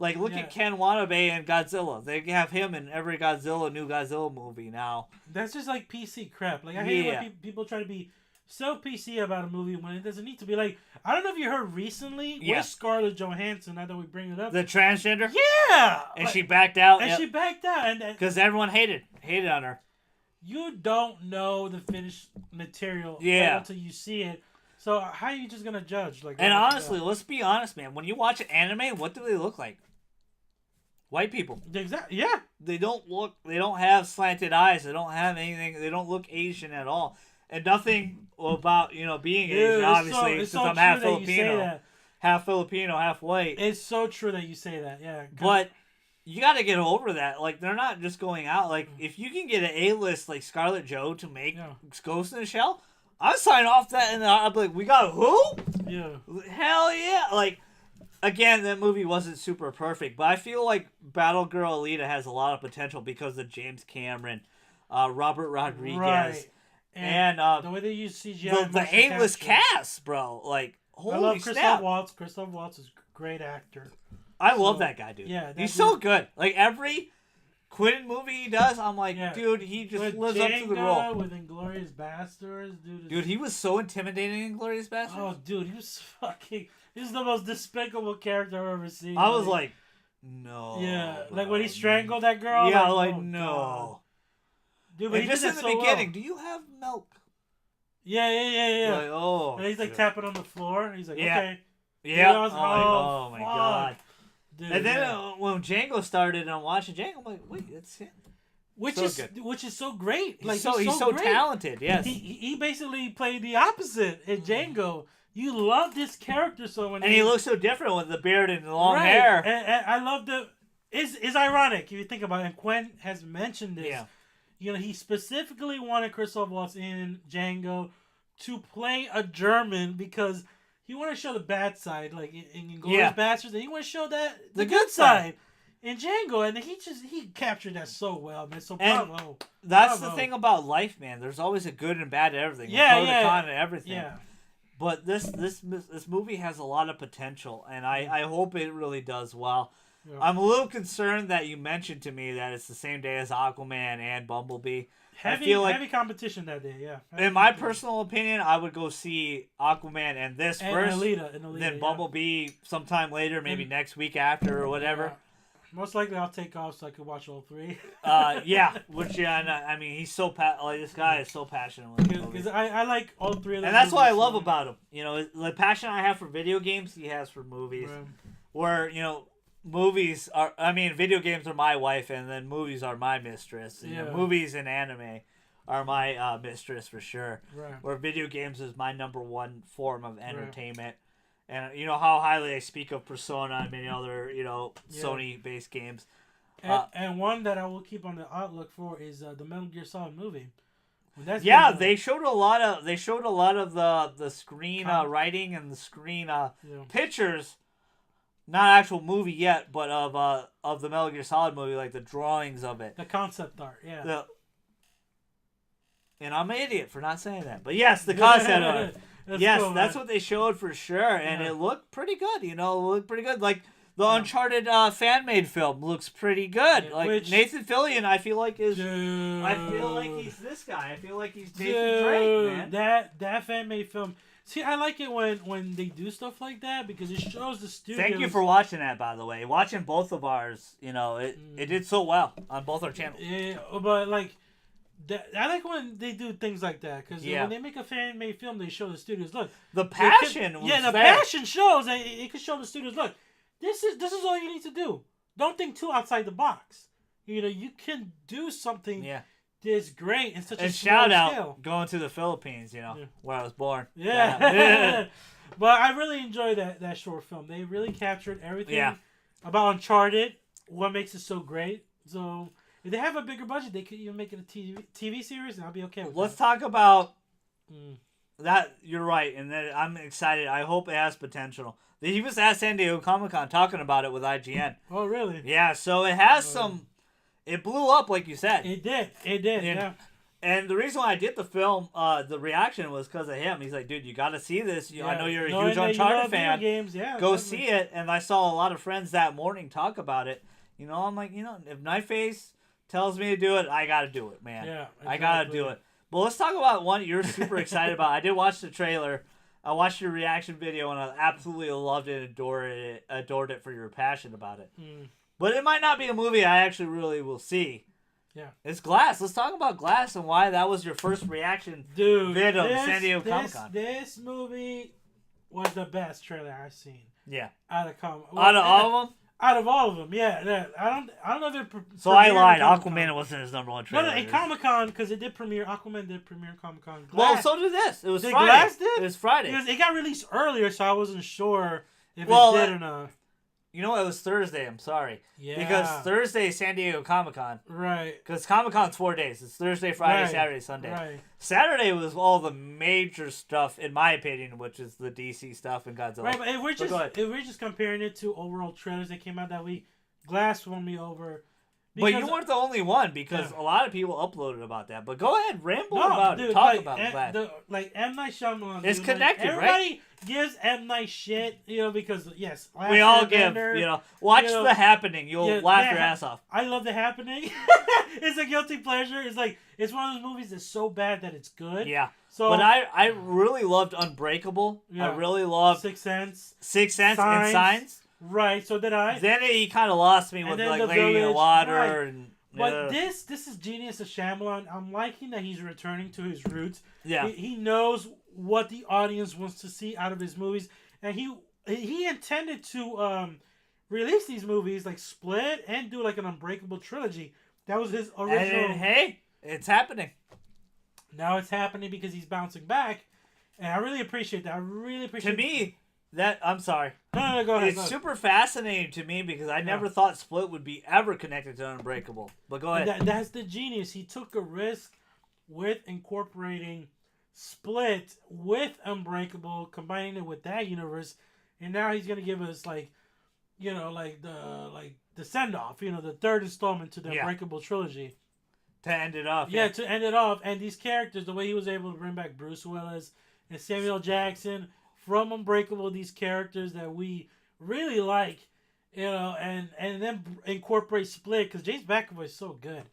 Look at Ken Watanabe and Godzilla. They have him in every new Godzilla movie now. That's just PC crap. I hate when people try to be so PC about a movie when it doesn't need to be. I don't know if you heard recently with Scarlett Johansson. I thought we bring it up. The transgender. Yeah. And she backed out. And she backed out, because everyone hated on her. You don't know the finished material until you see it. So how are you just gonna judge? And honestly, let's be honest, man. When you watch an anime, what do they look like? White people. Exactly. Yeah. They don't have slanted eyes. They don't have anything. They don't look Asian at all. And nothing about, being Asian, obviously, since I'm half Filipino. Half Filipino, half white. It's so true that you say that, yeah. But you got to get over that. They're not just going out. If you can get an A-list like Scarlett Jo to make Ghost in the Shell, I'll sign off that, and I'll be like, we got who? Yeah. Hell yeah. Again, that movie wasn't super perfect, but I feel like Battle Girl Alita has a lot of potential because of James Cameron, Robert Rodriguez, right. and the way they use CGI. The A-list cast, bro. Holy I love snap. Christoph Waltz. Christoph Waltz is a great actor. I love that guy, dude. Yeah, he's so good. Every Quentin movie he does, I'm like, dude, he just lives up to the role. With Inglourious Basterds, dude, he was so intimidating in Inglourious Basterds. Oh, dude, he was he's the most despicable character I've ever seen. I was like, no. Yeah, bro. When he strangled that girl. Yeah, no. God. Dude, but and just in the beginning, do you have milk? Yeah. Oh. And he's tapping on the floor. He's like, okay. Yeah. Oh my God. Dude, and then when Django started and I'm watching Django, I'm like, wait, that's him. Which is so great. He's so talented. Yes. He basically played the opposite in Django. You love this character so when he looks so different with the beard and the long hair. And I love it's ironic if you think about it. And Quinn has mentioned this. Yeah. He specifically wanted Christoph Waltz in Django to play a German because he wanted to show the bad side, like in Inglourious Basterds, and he want to show that the good side in Django, and he captured that so well, man. So bravo. That's the thing about life, man. There's always a good and bad to everything. Pro to con and everything. Yeah. But this movie has a lot of potential, and I hope it really does well. Yeah. I'm a little concerned that you mentioned to me that it's the same day as Aquaman and Bumblebee. Heavy competition that day, yeah. In my personal opinion, I would go see Aquaman and this first, Alita, then Bumblebee sometime later, maybe next week after or whatever. Yeah. Most likely, I'll take off so I can watch all three. I mean, he's so this guy is so passionate with it. Because I like all three of them. And that's what I love about him. The passion I have for video games, he has for movies. Right. Where video games are my wife, and then movies are my mistress. Movies and anime are my mistress for sure. Right. Where video games is my number one form of entertainment. Right. And how highly I speak of Persona and many other Sony-based games. And one that I will keep on the outlook for is the Metal Gear Solid movie. They showed a lot of the screen writing and the screen pictures. Not actual movie yet, but of the Metal Gear Solid movie, like the drawings of it. The concept art, yeah. And I'm an idiot for not saying that. But yes, the concept art. That's cool, that's what they showed for sure. And it looked pretty good, It looked pretty good. The Uncharted fan-made film looks pretty good. Yeah, like Nathan Fillion, I feel like is. Dude, I feel like he's this guy. I feel like he's Nathan Drake, man. That fan-made film. See, I like it when they do stuff like that because it shows the studios. Thank you for watching that, by the way. Watching both of ours, it did so well on both our channels. Yeah, but like, I like when they do things like that because when they make a fan-made film, they show the studios, look, the passion. Passion shows, and it can show the studios, look, this is all you need to do. Don't think too outside the box. You can do something. Yeah. This great in such a small shout out scale. Going to the Philippines, where I was born. Yeah. But I really enjoyed that short film. They really captured everything about Uncharted, what makes it so great. So if they have a bigger budget, they could even make it a TV series, and I'll be okay with Let's talk about that. You're right, and I'm excited. I hope it has potential. He was at San Diego Comic-Con talking about it with IGN. Oh, really? Yeah, so it has some... It blew up, like you said. It did, yeah. And the reason why I did the film, the reaction was because of him. He's like, dude, you got to see this. I know you're a huge Uncharted fan. Games. Yeah, Go see it. And I saw a lot of friends that morning talk about it. I'm like, if Knifeface tells me to do it, I got to do it, man. Yeah, exactly. I got to do it. But let's talk about one you're super excited about. I did watch the trailer. I watched your reaction video, and I absolutely loved it, adored it for your passion about it. But it might not be a movie I actually really will see. Yeah. It's Glass. Let's talk about Glass and why that was your first reaction vid of San Diego Comic-Con. This movie was the best trailer I've seen. Yeah. Out of all of them? Out of all of them, yeah. I don't know if it So I lied. Aquaman wasn't his number one trailer. No, in Comic-Con, because it did premiere. Aquaman did premiere Comic-Con. Well, so did this. It was Friday. Glass did? It was Friday. It got released earlier, so I wasn't sure if it did or not. You know what? It was Thursday. I'm sorry. Yeah. Because Thursday is San Diego Comic-Con. Right. Because Comic-Con's 4 days. It's Thursday, Friday, Saturday, Sunday. Right. Saturday was all the major stuff, in my opinion, which is the DC stuff and Godzilla. Right, but if we're just comparing it to overall trailers that came out that week, Glass won me over. But you weren't the only one because a lot of people uploaded about that. But go ahead, ramble about it. Talk about Glass. M. Night Shyamalan. It's connected, right? Everybody gives M. Night shit, because, yes. We all give, watch The Happening. You'll laugh your ass off. I love The Happening. It's a guilty pleasure. It's one of those movies that's so bad that it's good. Yeah. So, but I really loved Unbreakable. Yeah. I really loved Sixth Sense. And Signs. Right, so did I. Then he kind of lost me with Lady in the Water. Right. But this is genius of Shyamalan. I'm liking that he's returning to his roots. Yeah. He knows what the audience wants to see out of his movies. And he intended to release these movies, like Split, and do like an Unbreakable trilogy. That was his original. And hey, it's happening. Now it's happening because he's bouncing back. And I really appreciate that. To me... I'm sorry. No, go ahead. It's super fascinating to me because I never thought Split would be ever connected to Unbreakable. But go ahead. That's the genius. He took a risk with incorporating Split with Unbreakable, combining it with that universe, and now he's gonna give us the send off, the third installment to the Unbreakable trilogy. To end it off. Yeah, to end it off. And these characters, the way he was able to bring back Bruce Willis and Samuel Jackson from Unbreakable, these characters that we really like, and then incorporate Split, because James McAvoy is so good.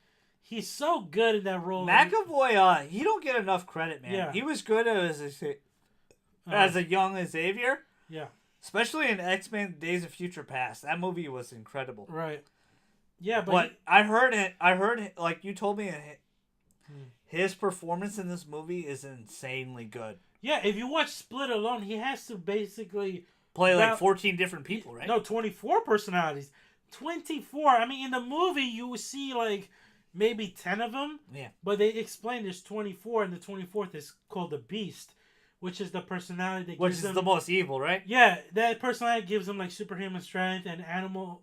He's so good in that role. McAvoy, he don't get enough credit, man. Yeah. He was good as a young Xavier. Yeah. Especially in X-Men Days of Future Past. That movie was incredible. Right. Yeah, but I heard it, like you told me, his performance in this movie is insanely good. Yeah, if you watch Split alone, he has to basically play 14 different people, right? No, 24 personalities. 24. I mean, in the movie, you will see maybe 10 of them. Yeah. But they explain there's 24, and the 24th is called the Beast, which is the personality that gives them... the most evil, right? Yeah, that personality gives them superhuman strength and animal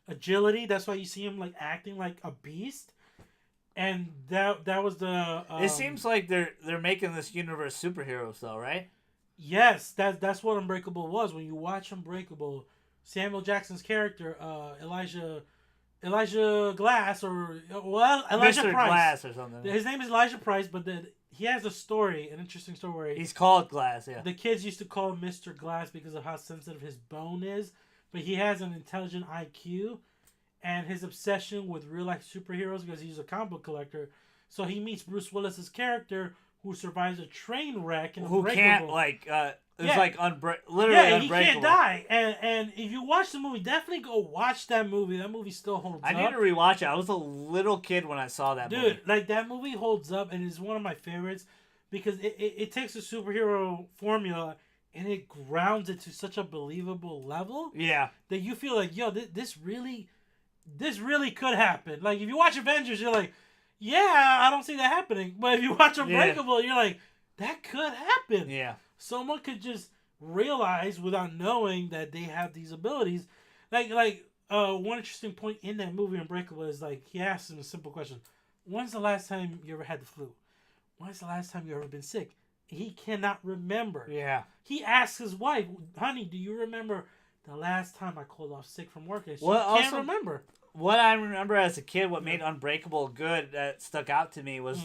agility. That's why you see him acting like a beast. And that was the... it seems like they're making this universe superheroes, though, right? Yes, that's what Unbreakable was. When you watch Unbreakable, Samuel Jackson's character, Elijah Glass, Elijah Mr. Price. Glass or something. His name is Elijah Price, but he has an interesting story. He's called Glass, yeah. The kids used to call him Mr. Glass because of how sensitive his bone is. but he has an intelligent IQ, and his obsession with real life superheroes because he's a comic book collector. So he meets Bruce Willis's character who survives a train wreck and who can't literally yeah, unbreakable. He can't die. And if you watch the movie, definitely go watch that movie. That movie still holds up. I need to rewatch it. I was a little kid when I saw that movie. Dude, like that movie holds up and is one of my favorites because it takes a superhero formula and it grounds it to such a believable level. Yeah. That you feel like, yo, this really could happen. Like if you watch Avengers, you're like, yeah, I don't see that happening. But if you watch Unbreakable, you're like, that could happen. Yeah. Someone could just realize without knowing that they have these abilities. Like one interesting point in that movie Unbreakable is like he asks him a simple question: when's the last time you ever had the flu? When's the last time you ever been sick? He cannot remember. Yeah. He asks his wife, honey, do you remember the last time I called off sick from work? And she can't remember. What I remember as a kid, what made Unbreakable good that stuck out to me was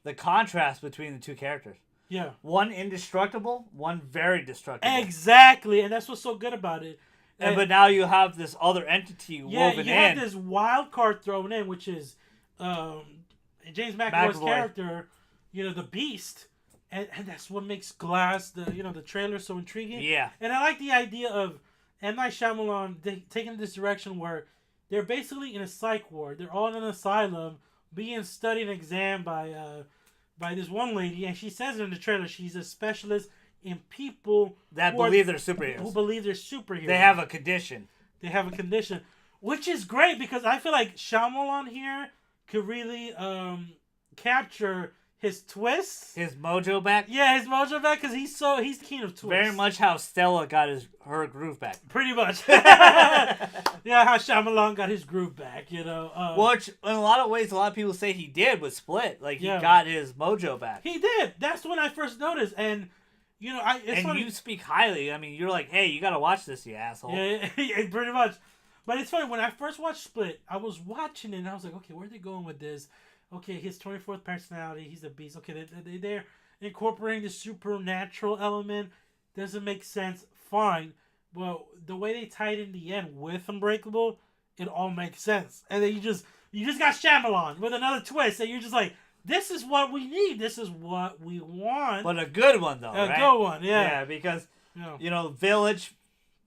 the contrast between the two characters. Yeah. One indestructible, one very destructible. Exactly, and that's what's so good about it. But now you have this other entity woven in. Yeah, you have this wild card thrown in, which is James McAvoy's character, the Beast, and that's what makes Glass, the trailer so intriguing. Yeah. And I like the idea of M. Night Shyamalan taking this direction where they're basically in a psych ward. They're all in an asylum, being studied and examined by this one lady, and she says it in the trailer. She's a specialist in people that believe they're superheroes. Who believe they're superheroes. They have a condition. Which is great because I feel like Shyamalan here could really capture his twists, his mojo back. Yeah, his mojo back because he's the king of twists. Very much how Stella got her groove back. Pretty much. Yeah, how Shyamalan got his groove back. Which in a lot of ways, a lot of people say he did with Split. Like he got his mojo back. He did. That's when I first noticed, and it's funny. You speak highly. I mean, you're like, hey, you got to watch this, you asshole. Yeah, pretty much. But it's funny when I first watched Split, I was watching it and I was like, okay, where are they going with this? Okay, his 24th personality, he's a beast. Okay, they're incorporating the supernatural element. Doesn't make sense. Fine. Well, the way they tied in the end with Unbreakable, it all makes sense. And then you just got Shyamalan with another twist, and you're just like, this is what we need. This is what we want. But a good one, though, right? A good one, yeah. Yeah, because, Village,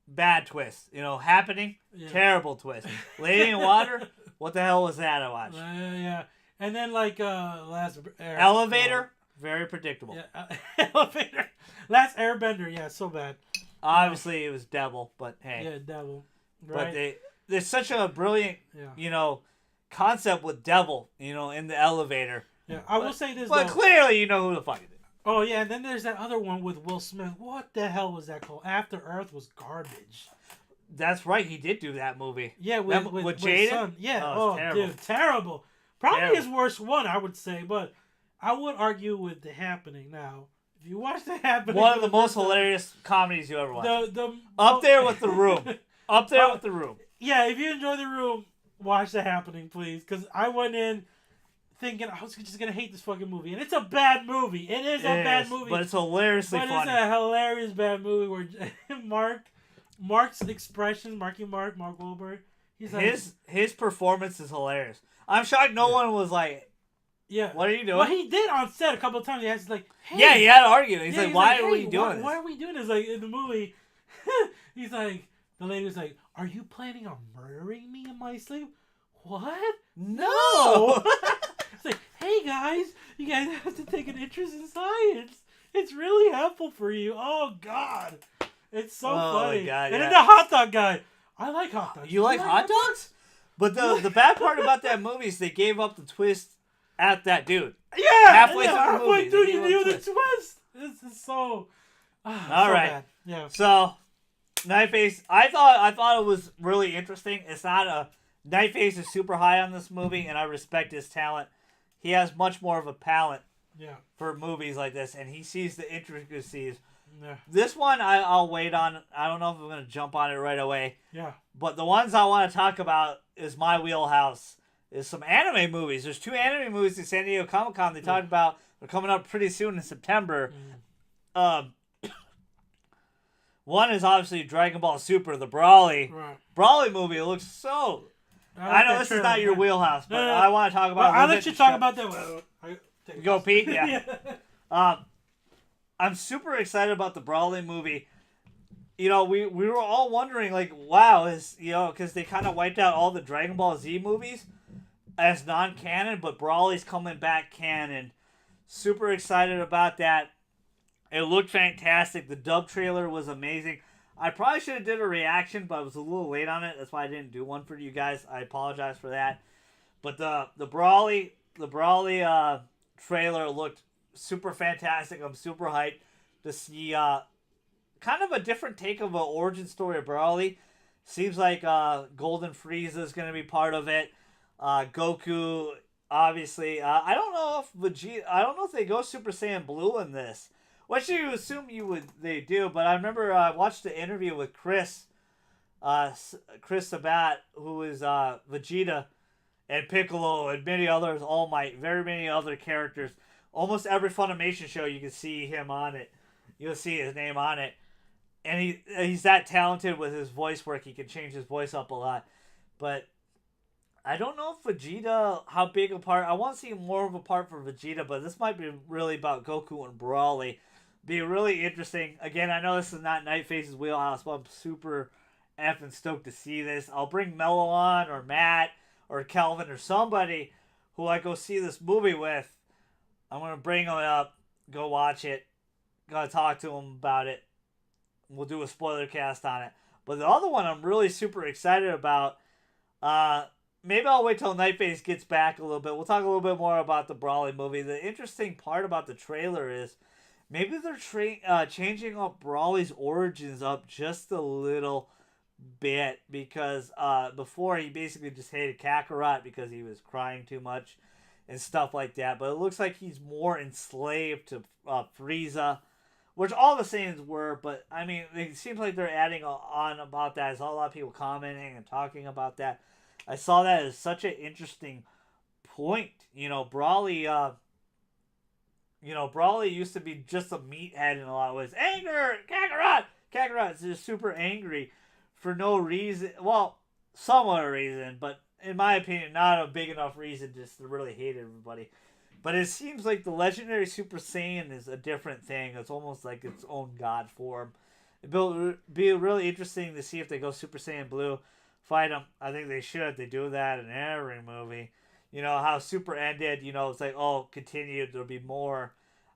bad twist. Happening, terrible twist. Lady in Water, what the hell was that I watched? Yeah. And then, Elevator, very predictable. Yeah, Elevator. Last Airbender, yeah, so bad. Obviously, it was Devil, but hey. Yeah, Devil. Right. But there's such a brilliant, concept with Devil, in the elevator. Yeah, I will say this, but clearly you know who the fuck it is. Oh, yeah, and then there's that other one with Will Smith. What the hell was that called? After Earth was garbage. That's right, he did do that movie. Yeah, with Jaden? Son. Yeah, terrible. Dude, terrible. Probably his worst one, I would say, but I would argue with The Happening now. If you watch The Happening... One of the most hilarious comedies you ever watched. Up there with The Room. Up there with The Room. Yeah, if you enjoy The Room, watch The Happening, please. Because I went in thinking I was just going to hate this fucking movie. And it's a bad movie. It is a bad movie. But it's hilariously funny. But it's a hilarious bad movie where Mark's expressions, Mark Wahlberg, he's like... His performance is hilarious. I'm shocked no one was like, yeah, what are you doing? Well, he did on set a couple of times. He has like, hey. Yeah, he had to argue. He's like, why are we doing this? Why are we doing this? Like, in the movie, he's like, the lady was like, are you planning on murdering me in my sleep? What? No! It's like, hey guys, you guys have to take an interest in science. It's really helpful for you. Oh, God. It's so funny. God, and then the hot dog guy. I like hot dogs. You like hot dogs? But the bad part about that movie is they gave up the twist at that dude. Yeah, halfway through you knew the twist. This is so. All right. Bad. Yeah. So, Nightface, I thought it was really interesting. It's not Nightface is super high on this movie, and I respect his talent. He has much more of a palate. Yeah. For movies like this, and he sees the intricacies. Yeah. This one I'll wait on. I don't know if I'm going to jump on it right away. Yeah. But the ones I want to talk about is my wheelhouse. Is some anime movies. There's 2 anime movies in San Diego Comic-Con they talked about. They're coming up pretty soon in September. One One is obviously Dragon Ball Super, the Broly. Right. Broly movie. It looks so. I know this is not your wheelhouse, but No. I want to talk about. I'll let you talk about that. Go, Pete. Yeah. I'm super excited about the Broly movie. You know, we were all wondering, like, wow, because they kind of wiped out all the Dragon Ball Z movies as non-canon, but Broly's coming back canon. Super excited about that. It looked fantastic. The dub trailer was amazing. I probably should have did a reaction, but I was a little late on it. That's why I didn't do one for you guys. I apologize for that. But the Broly trailer looked super fantastic. I'm super hyped to see kind of a different take of an origin story of Broly. Seems like Golden Frieza is going to be part of it. Goku, obviously. I don't know if they go Super Saiyan Blue in this. What you assume they do, but I remember I watched the interview with Chris Sabat, who is Vegeta, and Piccolo, and many others, All Might, very many other characters. Almost every Funimation show you can see him on it. You'll see his name on it. And he's that talented with his voice work, he can change his voice up a lot. But I don't know if Vegeta, how big a part. I want to see more of a part for Vegeta, but this might be really about Goku and Broly. Be really interesting. Again, I know this is not Nightface's wheelhouse, but I'm super effing stoked to see this. I'll bring Mello on, or Matt, or Kelvin, or somebody who I go see this movie with. I'm going to bring them up, go watch it, gotta talk to them about it. We'll do a spoiler cast on it. But the other one I'm really super excited about, maybe I'll wait till Nightface gets back a little bit. We'll talk a little bit more about the Broly movie. The interesting part about the trailer is maybe they're changing up Broly's origins up just a little bit, because before he basically just hated Kakarot because he was crying too much and stuff like that. But it looks like he's more enslaved to Frieza, which all the Saiyans were. But I mean, it seems like they're adding on about that. I saw a lot of people commenting and talking about that. I saw that as such an interesting point. Broly used to be just a meathead in a lot of ways. Anger! Kakarot is just super angry for no reason. Well, somewhat a reason, but in my opinion, not a big enough reason just to really hate everybody. But it seems like the legendary Super Saiyan is a different thing. It's almost like its own god form. It'll be really interesting to see if they go Super Saiyan Blue, fight them. I think they should. They do that in every movie. How Super ended, it's like, continued, there'll be more.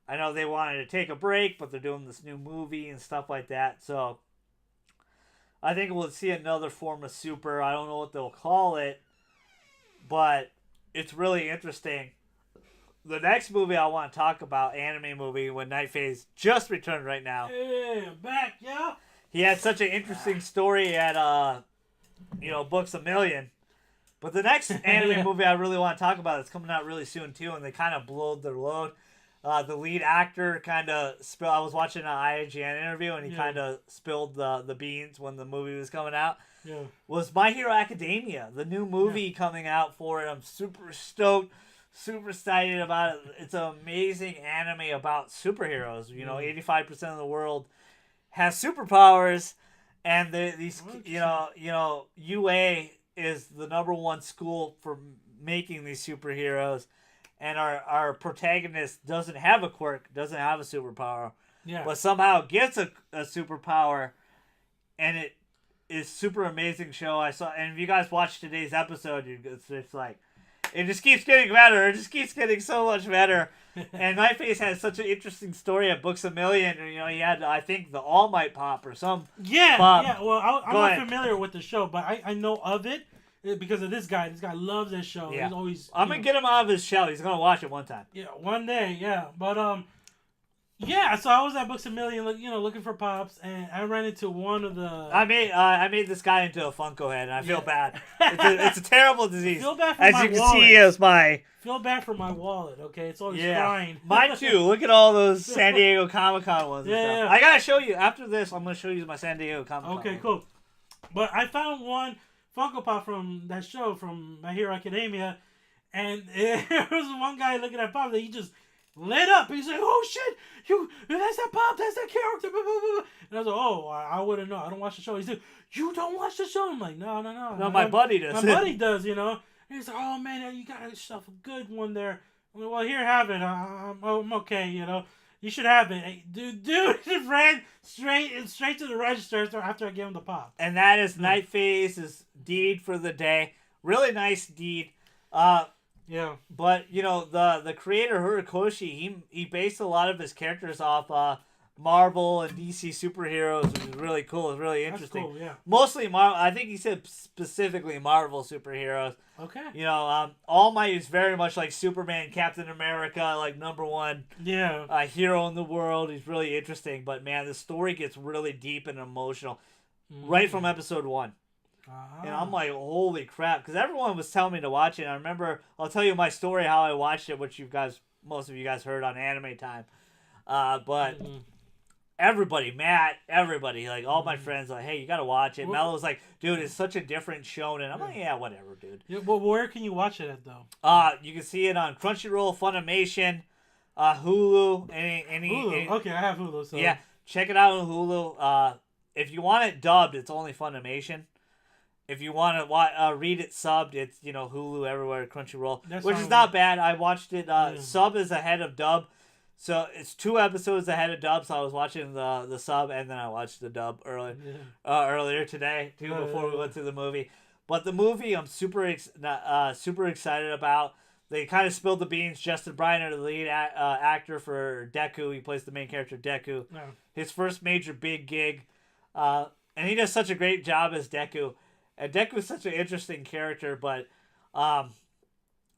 I know they wanted to take a break, but they're doing this new movie and stuff like that. So I think we'll see another form of Super. I don't know what they'll call it, but it's really interesting. The next movie I want to talk about, anime movie, when Nightface just returned right now. Hey, I'm back, yeah. He had such an interesting story at, Books A Million. But the next anime movie I really want to talk about is coming out really soon, too, and they kind of blew their load. The lead actor kind of spilled. I was watching an IGN interview, and he kind of spilled the beans when the movie was coming out. Yeah. Was My Hero Academia, the new movie coming out for it. I'm super stoked, super excited about it. It's an amazing anime about superheroes. 85% of the world has superpowers, and UA is the number one school for making these superheroes. And our protagonist doesn't have a quirk, doesn't have a superpower, but somehow gets a superpower, and it is super amazing show. And if you guys watch today's episode, it's like, it just keeps getting better. It just keeps getting so much better. And Nightface has such an interesting story at Books A Million. He had, I think, the All Might pop or some pop. Yeah. Well, I'm not familiar with the show, but I know of it. Because of this guy. This guy loves this show. Yeah. He's always. I'm going to get him out of his shell. He's going to watch it one time. Yeah, one day, yeah. But, so I was at Books A Million, looking for pops, and I ran into one of the... I made this guy into a Funko head, and I feel bad. It's a terrible disease. Feel bad for As my you can wallet. see, it's my... Feel bad for my wallet, okay? It's always crying. Mine too. Look at all those San Diego Comic-Con ones and stuff. Yeah. I got to show you. After this, I'm going to show you my San Diego Comic-Con Okay, one. cool. But I found one Funko Pop from that show, from My Hero Academia, and there was one guy looking at Pop that he just lit up. He's like, "Oh shit, that's that Pop, that's that character." Blah, blah, blah. And I was like, oh, I wouldn't know. I don't watch the show. He's like, you don't watch the show? I'm like, no. No, my buddy does. My buddy does, you know. And he's like, oh man, you got yourself a good one there. I'm like, well, here, have it. I'm okay, you know. You should have it. Hey, dude ran straight to the register after I gave him the pop. And that is Nightface's deed for the day. Really nice deed. Yeah. But, you know, the creator, Horikoshi, he based a lot of his characters off Marvel and DC superheroes, which is really cool. It's really interesting. That's cool, yeah. Mostly Marvel. I think he said specifically Marvel superheroes. Okay. You know, All Might is very much like Superman, Captain America, like #1 hero in the world. He's really interesting. But, man, the story gets really deep and emotional right from episode 1. And I'm like, holy crap. Because everyone was telling me to watch it. And I remember, I'll tell you my story, how I watched it, which most of you guys heard on Anime Time. But everybody, Matt, everybody, like all my friends, like, hey, you got to watch it. Mello was like, dude, it's such a different shonen. I'm like, yeah, whatever, dude. Yeah, well, where can you watch it at, though? You can see it on Crunchyroll, Funimation, Hulu, Hulu. Okay, I have Hulu. So. Yeah, check it out on Hulu. If you want it dubbed, it's only Funimation. If you want to read it subbed, it's, you know, Hulu everywhere, Crunchyroll, which is not bad. I watched it. Sub is ahead of dub. So it's 2 episodes ahead of dub, so I was watching the sub, and then I watched the dub earlier today, too, before we went to the movie. But the movie I'm super excited about. They kind of spilled the beans. Justin Briner, the lead actor for Deku, he plays the main character, Deku. No. His first major big gig. And he does such a great job as Deku. And Deku is such an interesting character, but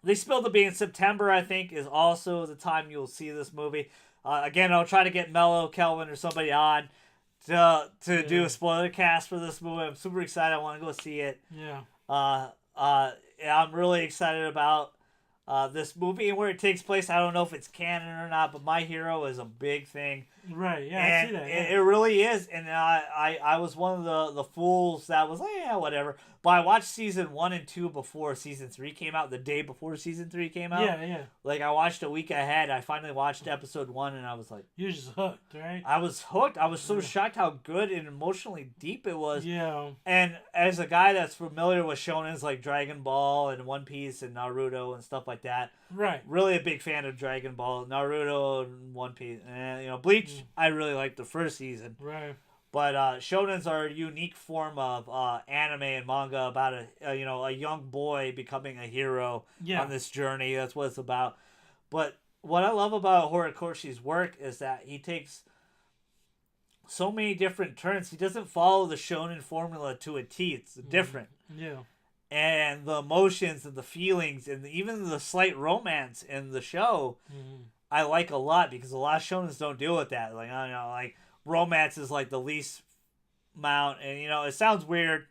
they spilled the beans. September, I think, is also the time you'll see this movie. Again, I'll try to get Mello, Kelvin, or somebody on to do a spoiler cast for this movie. I'm super excited. I want to go see it. Yeah. I'm really excited about this movie and where it takes place. I don't know if it's canon or not, but My Hero is a big thing. Right, yeah, and I see that. Yeah. It really is. And I was one of the fools that was like, yeah, whatever. But I watched season 1 and 2 before season 3 came out, the day before season 3 came out. Yeah. Like, I watched a week ahead. I finally watched episode 1, and I was like... You were just hooked, right? I was hooked. I was so shocked how good and emotionally deep it was. Yeah. And as a guy that's familiar with shonens like Dragon Ball and One Piece and Naruto and stuff like that... Right. Really a big fan of Dragon Ball, Naruto, and One Piece. And, you know, Bleach, I really liked the first season. Right. But shonens are a unique form of anime and manga about a young boy becoming a hero on this journey. That's what it's about. But what I love about Horikoshi's work is that he takes so many different turns. He doesn't follow the shonen formula to a T. It's different. Yeah. And the emotions and the feelings and even the slight romance in the show, I like a lot because a lot of shonens don't deal with that. Like, I don't know, like romance is like the least amount, and you know it sounds weird,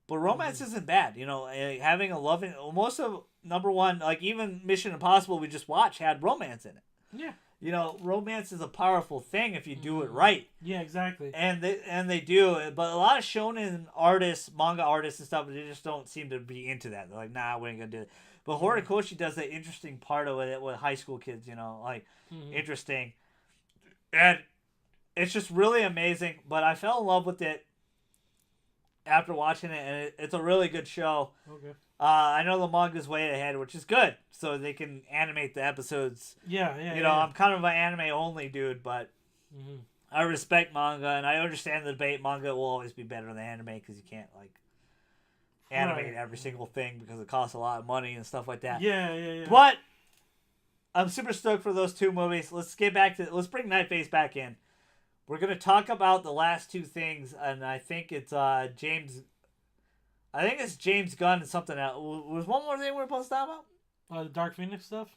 but romance isn't bad. You know, having a loving, most of #1, like even Mission Impossible we just watched had romance in it. Yeah. You know, romance is a powerful thing if you do it right. Yeah, exactly. And they do, but a lot of shonen artists, manga artists and stuff, they just don't seem to be into that. They're like, nah, we ain't gonna do it. But Horikoshi does the interesting part of it with high school kids, you know, like interesting. And it's just really amazing. But I fell in love with it after watching it, and it's a really good show. Okay. I know the manga's way ahead, which is good, so they can animate the episodes. Yeah. You know, I'm kind of an anime only dude, but I respect manga, and I understand the debate. Manga will always be better than anime because you can't like animate every single thing because it costs a lot of money and stuff like that. Yeah. But I'm super stoked for those 2 movies. Let's bring Nightface back in. We're gonna talk about the last 2 things, and I think it's James Gunn and something else. Was one more thing we're supposed to talk about? The Dark Phoenix stuff?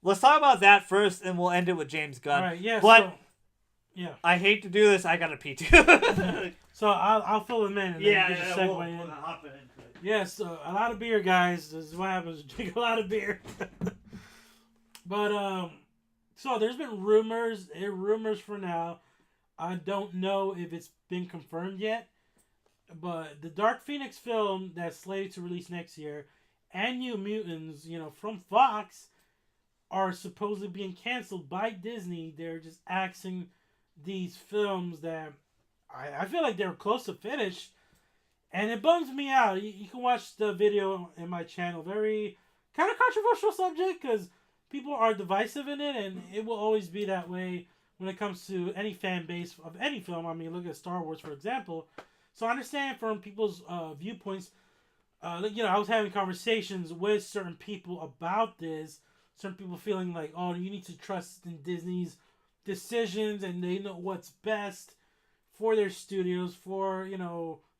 Let's talk about that first, and we'll end it with James Gunn. All right, yeah. But yeah. I hate to do this. I gotta pee too. So I'll fill him in. And then just segue we'll in. hop into it. Yeah, so a lot of beer, guys. This is what happens. Drink a lot of beer. But, so there's been rumors. Rumors for now. I don't know if it's been confirmed yet. But the Dark Phoenix film that's slated to release next year and New Mutants, you know, from Fox are supposedly being canceled by Disney. They're just axing these films that I feel like they're close to finish, and it bums me out. You can watch the video in my channel. Very kind of controversial subject because people are divisive in it, and it will always be that way when it comes to any fan base of any film. I mean, look at Star Wars, for example. So I understand from people's viewpoints. I was having conversations with certain people about this. Certain people feeling like, oh, you need to trust in Disney's decisions, and they know what's best for their studios, for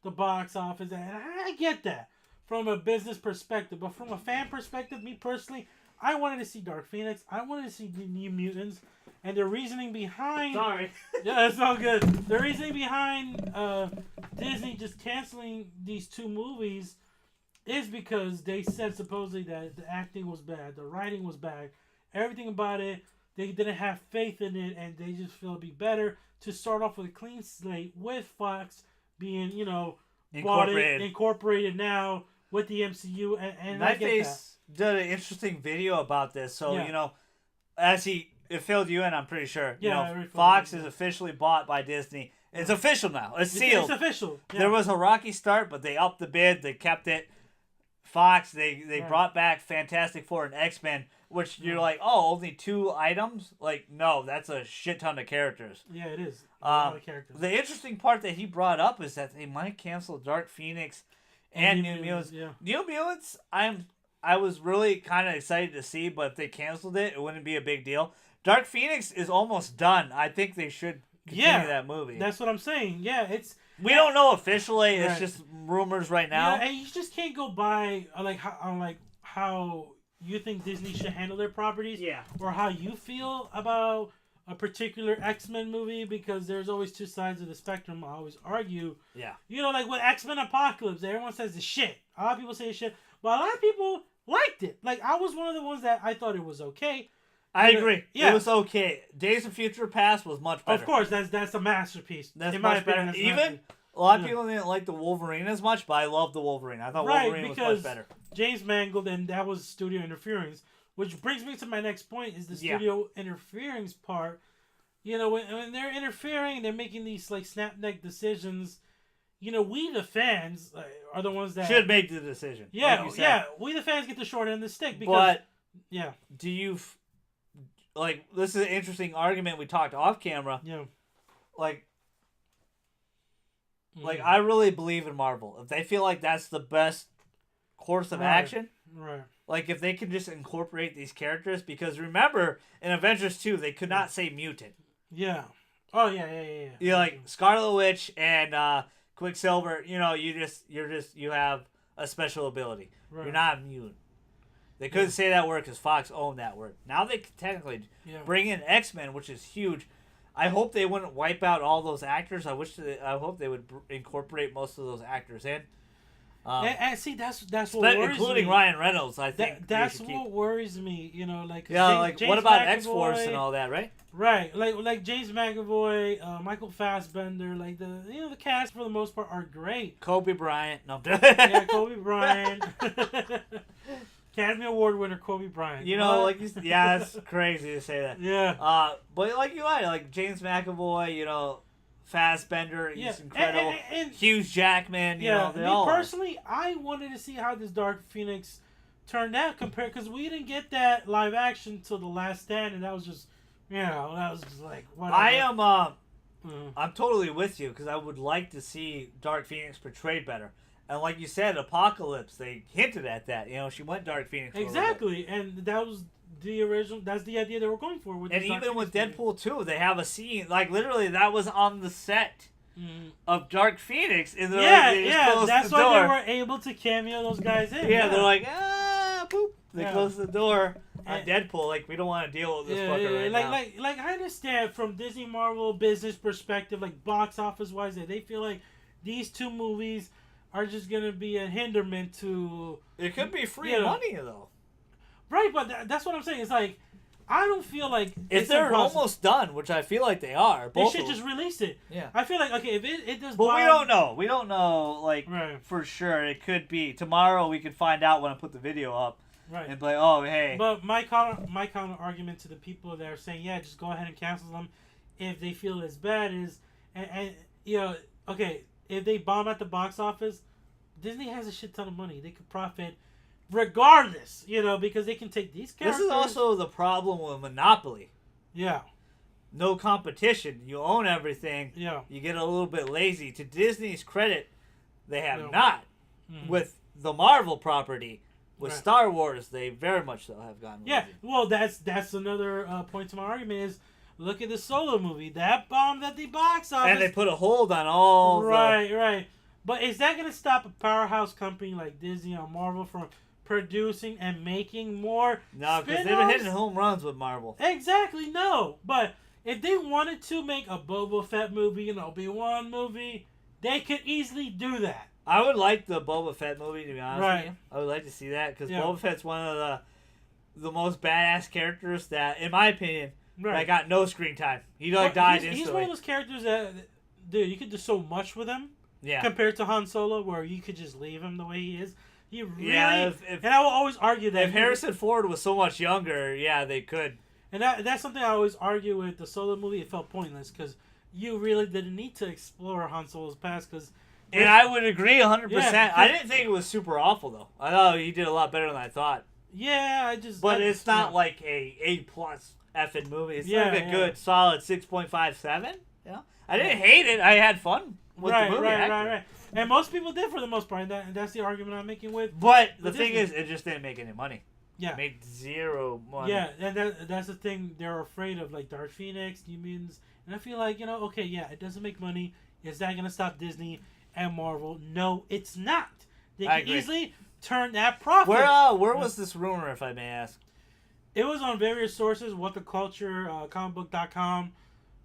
the box office, and I get that from a business perspective. But from a fan perspective, me personally, I wanted to see Dark Phoenix. I wanted to see the New Mutants, and the reasoning behind. Sorry. Yeah, it's all good. The reasoning behind Disney just canceling these two movies is because they said supposedly that the acting was bad, the writing was bad, everything about it. They didn't have faith in it, and they just feel it'd be better to start off with a clean slate with Fox being, incorporated now with the MCU. And Nightface did an interesting video about this. So, it filled you in, I'm pretty sure. Fox is officially bought by Disney. It's official now. It's sealed. It's official. Yeah. There was a rocky start, but they upped the bid. They kept it. Fox, they brought back Fantastic Four and X-Men, which you're like, oh, only 2 items? Like, no, that's a shit ton of characters. Yeah, it is. A lot of characters. The interesting part that he brought up is that they might cancel Dark Phoenix and New Mutants. Yeah. New Mutants, I was really kind of excited to see, but if they canceled it, it wouldn't be a big deal. Dark Phoenix is almost done. I think they should continue that movie. That's what I'm saying. Yeah, we don't know officially. It's just rumors right now. Yeah, and you just can't go by how you think Disney should handle their properties. Yeah. Or how you feel about a particular X-Men movie, because there's always 2 sides of the spectrum. I always argue. Yeah. Like with X-Men Apocalypse, everyone says it's shit. A lot of people say it's shit, but a lot of people liked it. Like, I was one of the ones that I thought it was okay. I agree. Yeah. It was okay. Days of Future Past was much better. Of course, that's a masterpiece. That's much better. Even a lot of people didn't like the Wolverine as much, but I loved the Wolverine. I thought Wolverine was much better. James mangled, and that was studio interference. Which brings me to my next point: is the studio interference part. When they're interfering, they're making these like snap-neck decisions. We the fans are the ones that should make the decision. Yeah, we the fans get the short end of the stick because. But do you? This is an interesting argument we talked off camera. Yeah. I really believe in Marvel. If they feel like that's the best course of action, right? If they can just incorporate these characters, because remember in Avengers 2 they could not say mutant. Yeah. Oh yeah. You're like Scarlet Witch and Quicksilver. You have a special ability. Right. You're not a mutant. They couldn't say that word because Fox owned that word. Now they can technically bring in X-Men, which is huge. I hope they wouldn't wipe out all those actors. I hope they would incorporate most of those actors in. And see, that's what worries me. Including Ryan Reynolds, I think. That's what worries me. James what about McAvoy, X-Force and all that, right? Right, like James McAvoy, Michael Fassbender, the cast for the most part are great. Kobe Bryant, no. Yeah, Kobe Bryant. Academy Award winner Kobe Bryant. It's crazy to say that. Yeah. But James McAvoy, Fassbender, he's incredible. And Hugh Jackman, personally, I wanted to see how this Dark Phoenix turned out because we didn't get that live action till The Last Stand, and that was just, that was just like whatever. I'm totally with you because I would like to see Dark Phoenix portrayed better. And like you said, Apocalypse, they hinted at that. She went Dark Phoenix. Exactly, and that was the original. That's the idea they were going for. And even with Deadpool 2, they have a scene literally that was on the set of Dark Phoenix. And that's why they were able to cameo those guys in. Yeah, they're like boop. They close the door on Deadpool. We don't want to deal with this fucker right now. I understand from Disney Marvel business perspective, box office wise, that they feel like these 2 movies are just gonna be a hinderment to. It could be free money though. Right, but that's what I'm saying. It's I don't feel like if they're almost done, which I feel like they are. They should just release it. Yeah, I feel like if it does. But we don't know. We don't know for sure. It could be tomorrow. We could find out when I put the video up. Right. And be like, oh hey. But my counter argument to the people that are saying just go ahead and cancel them if they feel it's bad is, and okay, if they bomb at the box office, Disney has a shit ton of money. They could profit regardless, because they can take these characters. This is also the problem with Monopoly. Yeah. No competition. You own everything. Yeah. You get a little bit lazy. To Disney's credit, they have not. Mm-hmm. With the Marvel property, with Star Wars, they very much so have gone lazy. Yeah. Well, that's another point to my argument is, look at the Solo movie. That bombed at the box office. And they put a hold on all Right. But is that going to stop a powerhouse company like Disney or Marvel from producing and making more No, because they've been hitting home runs with Marvel. Exactly, no. But if they wanted to make a Boba Fett movie, an Obi-Wan movie, they could easily do that. I would like the Boba Fett movie, to be honest with you. I would like to see that, because Boba Fett's one of the most badass characters that, in my opinion, that got no screen time. He died instantly. He's one of those characters that, dude, you could do so much with him. Yeah. Compared to Han Solo, where you could just leave him the way he is. He really... Yeah, and I will always argue that... If Harrison Ford was so much younger, yeah, they could. And that's something I always argue with the Solo movie. It felt pointless, because you really didn't need to explore Han Solo's past, because... And I would agree 100%. Yeah, I didn't think it was super awful, though. I thought he did a lot better than I thought. Yeah, But it's not like a A-plus effing movie. It's like a good, solid 6.57. Yeah. I didn't hate it. I had fun. Right. And most people did for the most part, and that's the argument I'm making with. But the thing is, it just didn't make any money. Yeah. It made zero money. Yeah, and that's the thing they're afraid of, like Dark Phoenix, New Mutants, and I feel like, it doesn't make money. Is that going to stop Disney and Marvel? No, it's not. They can easily turn that profit. Where was this rumor, if I may ask? It was on various sources, What the Culture, comicbook.com.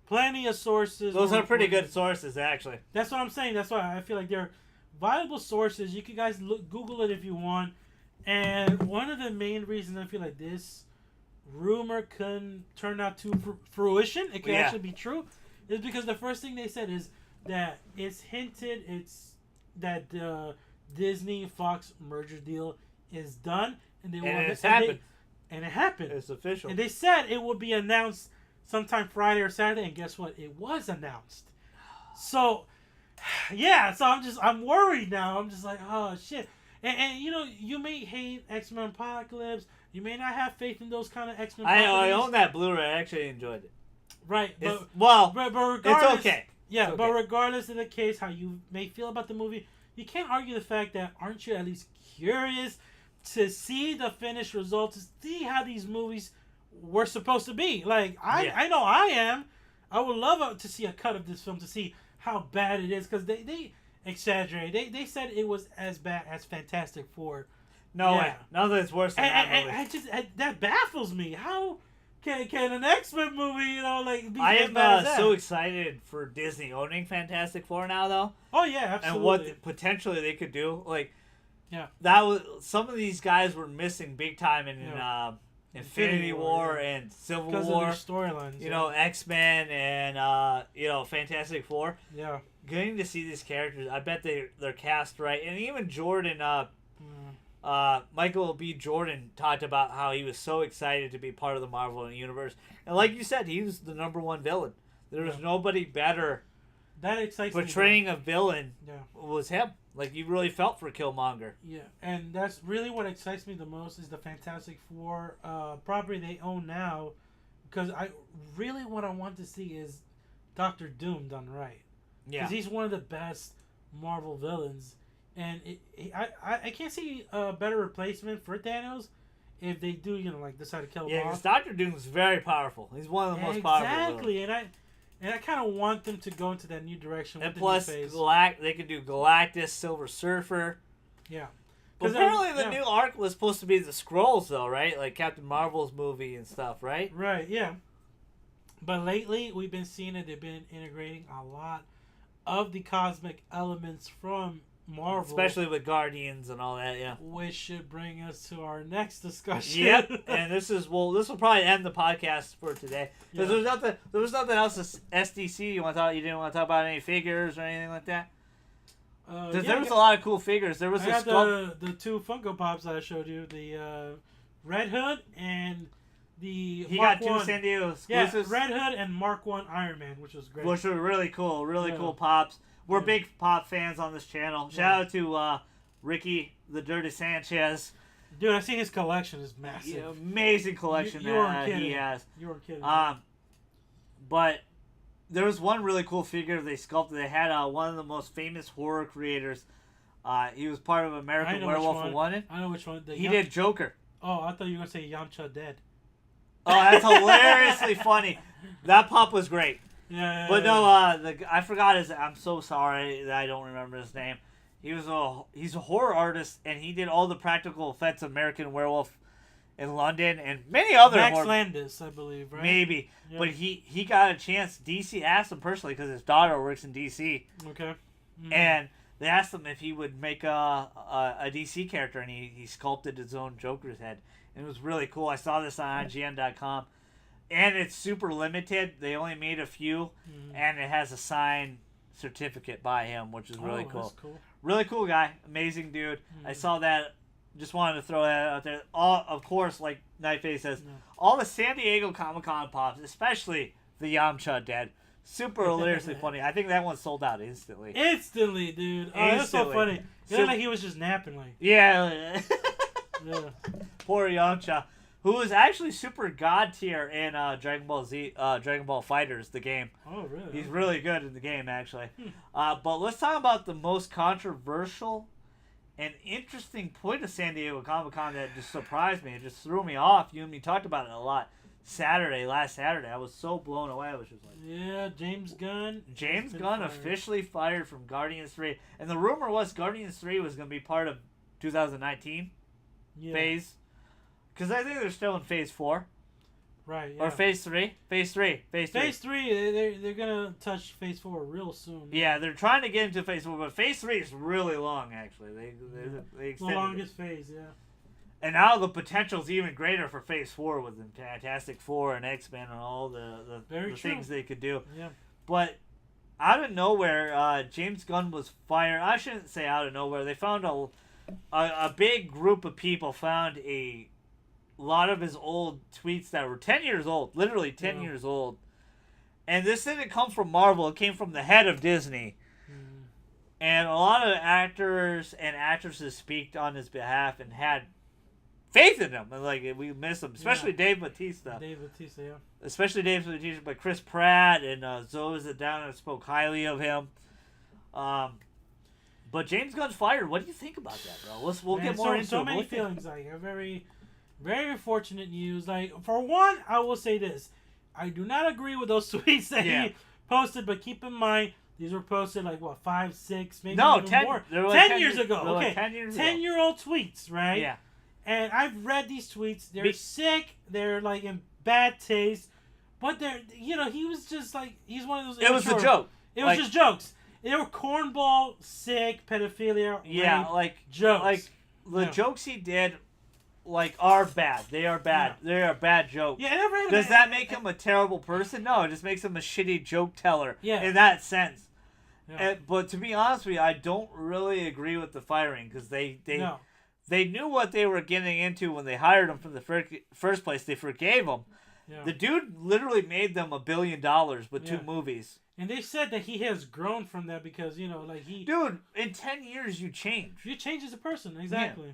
Plenty of sources. Those are pretty good sources, actually. That's what I'm saying. That's why I feel like they're viable sources. You can guys Google it if you want. And one of the main reasons I feel like this rumor couldn't turn out to fruition, it could actually be true, is because the first thing they said is that it's hinted that the Disney-Fox merger deal is done. And it's happened. And it happened. It's official. And they said it would be announced sometime Friday or Saturday, and guess what? It was announced. So, so I'm worried now. I'm just like, oh, shit. And you may hate X-Men Apocalypse. You may not have faith in those kind of X-Men I own that Blu-ray. I actually enjoyed it. Right. But regardless, it's okay. Yeah, it's okay. But regardless of the case, how you may feel about the movie, you can't argue the fact that aren't you at least curious to see the finished result, to see how these movies were supposed to be. Like, I know I am. I would love to see a cut of this film to see how bad it is, because they exaggerate. They said it was as bad as Fantastic Four. No way. Nothing is worse than that movie. That baffles me. How can an X-Men movie, be I as bad as that? So excited for Disney owning Fantastic Four now, though. Oh, yeah, absolutely. And what potentially they could do. That was some of these guys were missing big time in Infinity War and Civil War. Because of their storylines. X-Men and, Fantastic Four. Yeah. Getting to see these characters, I bet they're cast right. And even Jordan, Michael B. Jordan talked about how he was so excited to be part of the Marvel Universe. And like you said, he was the #1 villain. There was nobody better that excites portraying a villain was him. Like, you really felt for Killmonger. Yeah, and that's really what excites me the most is the Fantastic Four property they own now. Because what I want to see is Doctor Doom done right. Yeah. Because he's one of the best Marvel villains. And I can't see a better replacement for Thanos if they do, decide to kill him off. Yeah, because Doctor Doom's very powerful. He's one of the most powerful villains. Exactly, and I kind of want them to go into that new direction. And with plus, the new phase. they could do Galactus, Silver Surfer. Yeah. But apparently the new arc was supposed to be the Skrulls, though, right? Like Captain Marvel's movie and stuff, right? Right, yeah. But lately, we've been seeing that they've been integrating a lot of the cosmic elements from Marvel. Especially with Guardians and all that, yeah. Which should bring us to our next discussion. Yep, and this will probably end the podcast for today. Because there was nothing else as SDC you didn't want to talk about any figures or anything like that? There was a lot of cool figures. There was the two Funko Pops that I showed you. The Red Hood and the he Mark got 2 1, San Diego exclusives. Red Hood and Mark 1 Iron Man, which was great. Which were really cool. Really cool pops. We're big pop fans on this channel. Shout out to Ricky the Dirty Sanchez. Dude, I see his collection is massive. Yeah, amazing collection you weren't that kidding. he has. You weren't kidding. But there was one really cool figure they sculpted. They had one of the most famous horror creators. He was part of American Werewolf in London. I know which one. He did Joker. Oh, I thought you were going to say Yamcha dead. Oh, that's hilariously funny. That pop was great. Yeah. But no, I forgot his. I'm so sorry that I don't remember his name. He's a horror artist, and he did all the practical effects of American Werewolf in London and many other Max Landis, I believe, right? Maybe, but he got a chance. DC asked him personally because his daughter works in DC. Okay. Mm-hmm. And they asked him if he would make a DC character, and he sculpted his own Joker's head. And it was really cool. I saw this on IGN.com. And it's super limited. They only made a few, and it has a signed certificate by him, which is really cool. That's cool. Really cool guy. Amazing dude. I saw that. Just wanted to throw that out there. Of course, like Nightface says, all the San Diego Comic-Con pops, especially the Yamcha Dead, super hilariously funny. I think that one sold out instantly. Instantly, dude. Oh, that's so funny. It looked like he was just napping. Like. Yeah. Yeah. Poor Yamcha, who is actually super god tier in Dragon Ball FighterZ, the game. Oh, really? He's really good in the game, actually. But let's talk about the most controversial and interesting point of San Diego Comic-Con that just surprised me. It just threw me off. You and me talked about it a lot. Last Saturday, I was so blown away. I was just like, yeah, James Gunn. James Gunn officially fired from Guardians 3. And the rumor was Guardians 3 was going to be part of 2019 phase. Because I think they're still in phase 4. Right, yeah. Or phase 3. Phase 3. Phase 3, they're going to touch phase 4 real soon. Yeah, they're trying to get into phase 4, but phase 3 is really long, actually. They extended the longest phase, yeah. And now the potential's even greater for phase 4 with the Fantastic Four and X-Men and all the things they could do. Yeah. But out of nowhere, James Gunn was fired. I shouldn't say out of nowhere. They found a big group of people found a lot of his old tweets that were 10 years old, literally 10 years old. And this didn't come from Marvel. It came from the head of Disney. And a lot of actors and actresses speak on his behalf and had faith in him. And, like, we miss him. Especially Dave Bautista. Especially Dave Bautista, but Chris Pratt and Zoe Zadana spoke highly of him. But James Gunn's fired. What do you think about that, bro? We'll get more into it. So many feelings. Like, a very, very unfortunate news. Like, for one, I will say this. I do not agree with those tweets that he posted, but keep in mind, these were posted like, 5, 6, maybe even 10, more. Like 10 years ago. Okay. Like 10 years 10-year-old tweets, right? Yeah. And I've read these tweets. They're sick. They're, like, in bad taste. But they're, he was just like, he's one of those. It was a joke. It was just jokes. They were cornball, sick, pedophilia, rape, like jokes. Like the jokes he did, like, are bad. They are bad. Yeah. They are bad jokes. Yeah, does that make him a terrible person? No, it just makes him a shitty joke teller. Yeah. In that sense. Yeah. But to be honest with you, I don't really agree with the firing because they knew what they were getting into when they hired him from the first place. They forgave him. Yeah. The dude literally made them $1 billion with 2 movies. And they said that he has grown from that because, he... Dude, in 10 years, you change. You change as a person, exactly.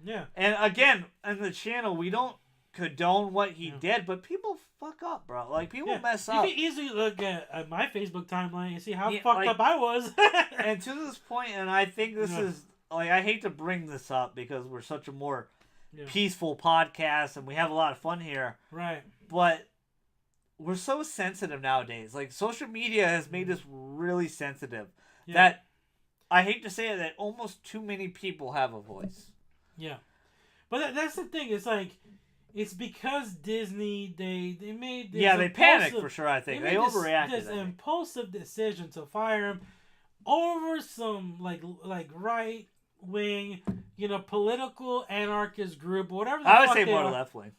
Yeah. And again, on the channel, we don't condone what he did, but people fuck up, bro. Like, people mess up. You can easily look at my Facebook timeline and see how fucked up I was. And to this point, and I think this is... Like, I hate to bring this up because we're such a more peaceful podcast and we have a lot of fun here. Right. But we're so sensitive nowadays. Like, social media has made us really sensitive. Yeah. That, I hate to say it, that almost too many people have a voice. Yeah. But that's the thing. It's like, it's because Disney, they made this they panicked for sure, I think. They overreacted. This impulsive decision to fire him over some, like right-wing, political anarchist group, whatever the I would fuck say they more are. left-wing.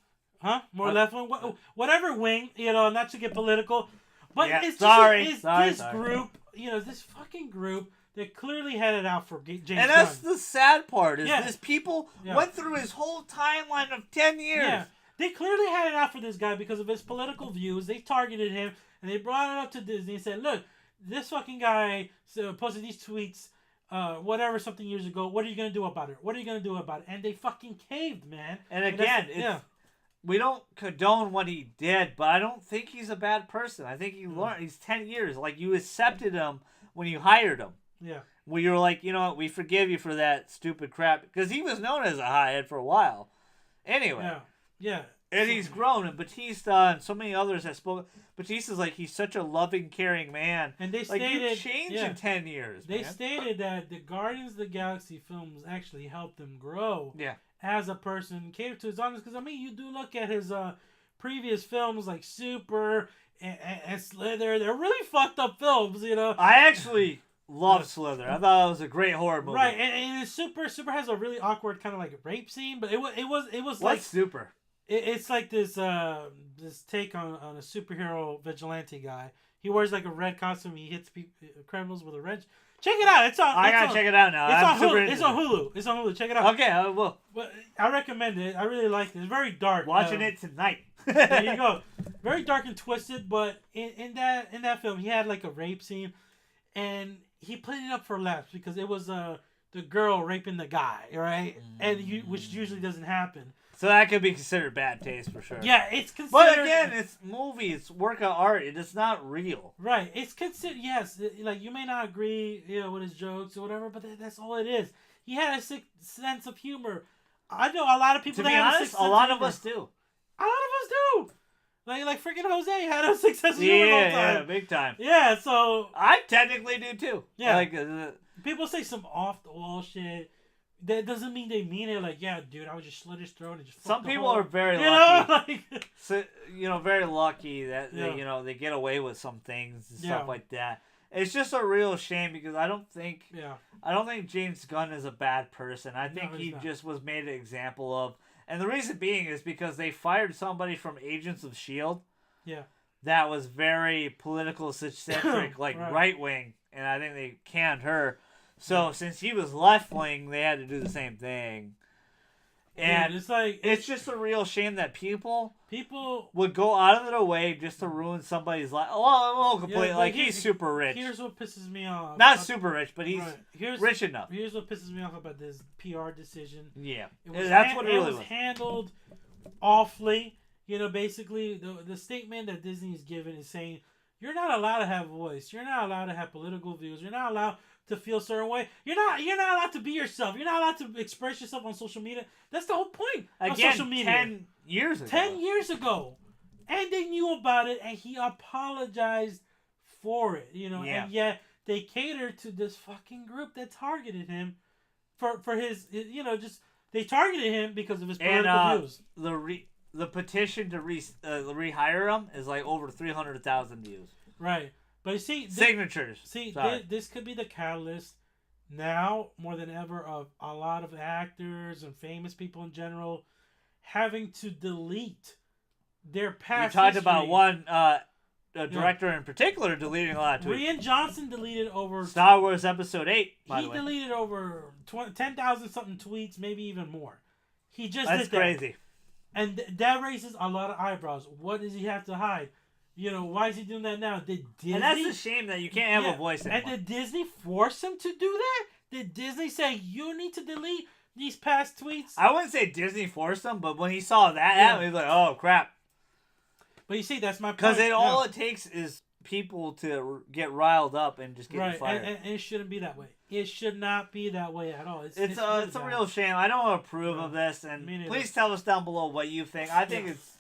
Huh? More left-wing? Whatever wing, not to get political. But it's this group, this fucking group that clearly had it out for James Gunn. And that's the sad part, is this people went through his whole timeline of 10 years. Yeah. They clearly had it out for this guy because of his political views. They targeted him, and they brought it up to Disney and said, look, this fucking guy posted these tweets, something years ago. What are you going to do about it? What are you going to do about it? And they fucking caved, man. And again, we don't condone what he did, but I don't think he's a bad person. I think he learned. He's 10 years. Like, you accepted him when you hired him. Yeah. Where you were like, you know what, we forgive you for that stupid crap. Because he was known as a hothead for a while. Anyway. Yeah. Yeah. And he's grown. And Batista and so many others have spoken. Batista's like, he's such a loving, caring man. And they like, stated... you changed in 10 years, They stated that the Guardians of the Galaxy films actually helped him grow. Yeah. As a person, cater to his audience. Because, I mean, you do look at his previous films like Super and Slither. They're really fucked up films, you know. I actually love Slither. I thought it was a great horror movie. Right, and Super has a really awkward kind of like rape scene, but it was What's like Super? It's like this take on a superhero vigilante guy. He wears like a red costume. He hits criminals with a wrench. Check it out. I gotta check it out now. It's on Hulu. Check it out. Okay, I will. But I recommend it. I really like it. It's very dark. Watching it tonight. There you go. Very dark and twisted, but in that film, he had like a rape scene, and he played it up for laughs because it was the girl raping the guy, right? Which usually doesn't happen. So that could be considered bad taste for sure. Yeah, it's considered. But again, it's movie. It's work of art. It's not real. Right. It's considered. Yes, like you may not agree, with his jokes or whatever, but that's all it is. He had a sick sense of humor. I know a lot of people that have a sick sense of humor. A lot of us do. A lot of us do. Like freaking Jose had a sick sense of humor all the time. Yeah, big time. Yeah, so I technically do too. Yeah. Like people say some off the wall shit. That doesn't mean they mean it. Like, yeah, dude, I would just slit his throat and just. Some people are very lucky. Like, so, very lucky that they get away with some things and stuff like that. It's just a real shame because I don't think James Gunn is a bad person. I think he just was made an example of, and the reason being is because they fired somebody from Agents of S.H.I.E.L.D. Yeah. That was very political centric, like right wing, and I think they canned her. So since he was left wing, they had to do the same thing. And it's just a real shame that people would go out of their way just to ruin somebody's life. Well, completely. Like, he's super rich. Here's what pisses me off. Not super rich, but he's rich enough. Here's what pisses me off about this PR decision. Yeah. That's what it really was. Handled awfully. Basically, the statement that Disney's given is saying, you're not allowed to have a voice. You're not allowed to have political views. You're not allowed to feel a certain way. You're not allowed to be yourself. You're not allowed to express yourself on social media. That's the whole point of social media. 10 years ago. 10 years ago. And they knew about it, and he apologized for it, and yet they catered to this fucking group that targeted him for his, they targeted him because of his political views. The petition to rehire him is like over 300,000 views. Right. But you see... Signatures. This could be the catalyst now, more than ever, of a lot of actors and famous people in general having to delete their past You talked about one director in particular deleting a lot of tweets. Rian Johnson deleted over... Star Wars Episode 8, by the way. He deleted over 10,000-something tweets, maybe even more. He just did that. That's crazy. And that raises a lot of eyebrows. What does he have to hide? Why is he doing that now? Did Disney... And that's a shame that you can't have a voice anymore. And did Disney force him to do that? Did Disney say, you need to delete these past tweets? I wouldn't say Disney forced him, but when he saw that happen, he was like, oh, crap. But you see, that's my point. Because all it takes is people to get riled up and just get fired. And it shouldn't be that way. It should not be that way at all. It's a real shame. I don't approve of this, and please tell us down below what you think. I think it's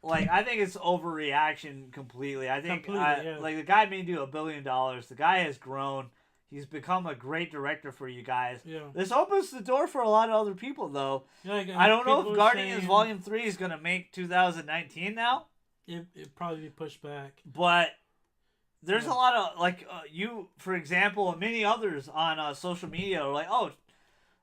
overreaction completely. I think the guy made you $1 billion. The guy has grown. He's become a great director for you guys. Yeah. This opens the door for a lot of other people, though. I don't know if Guardians Volume 3 is going to make 2019 now. It'd probably be pushed back. But there's a lot of, you, for example, and many others on social media are like, oh,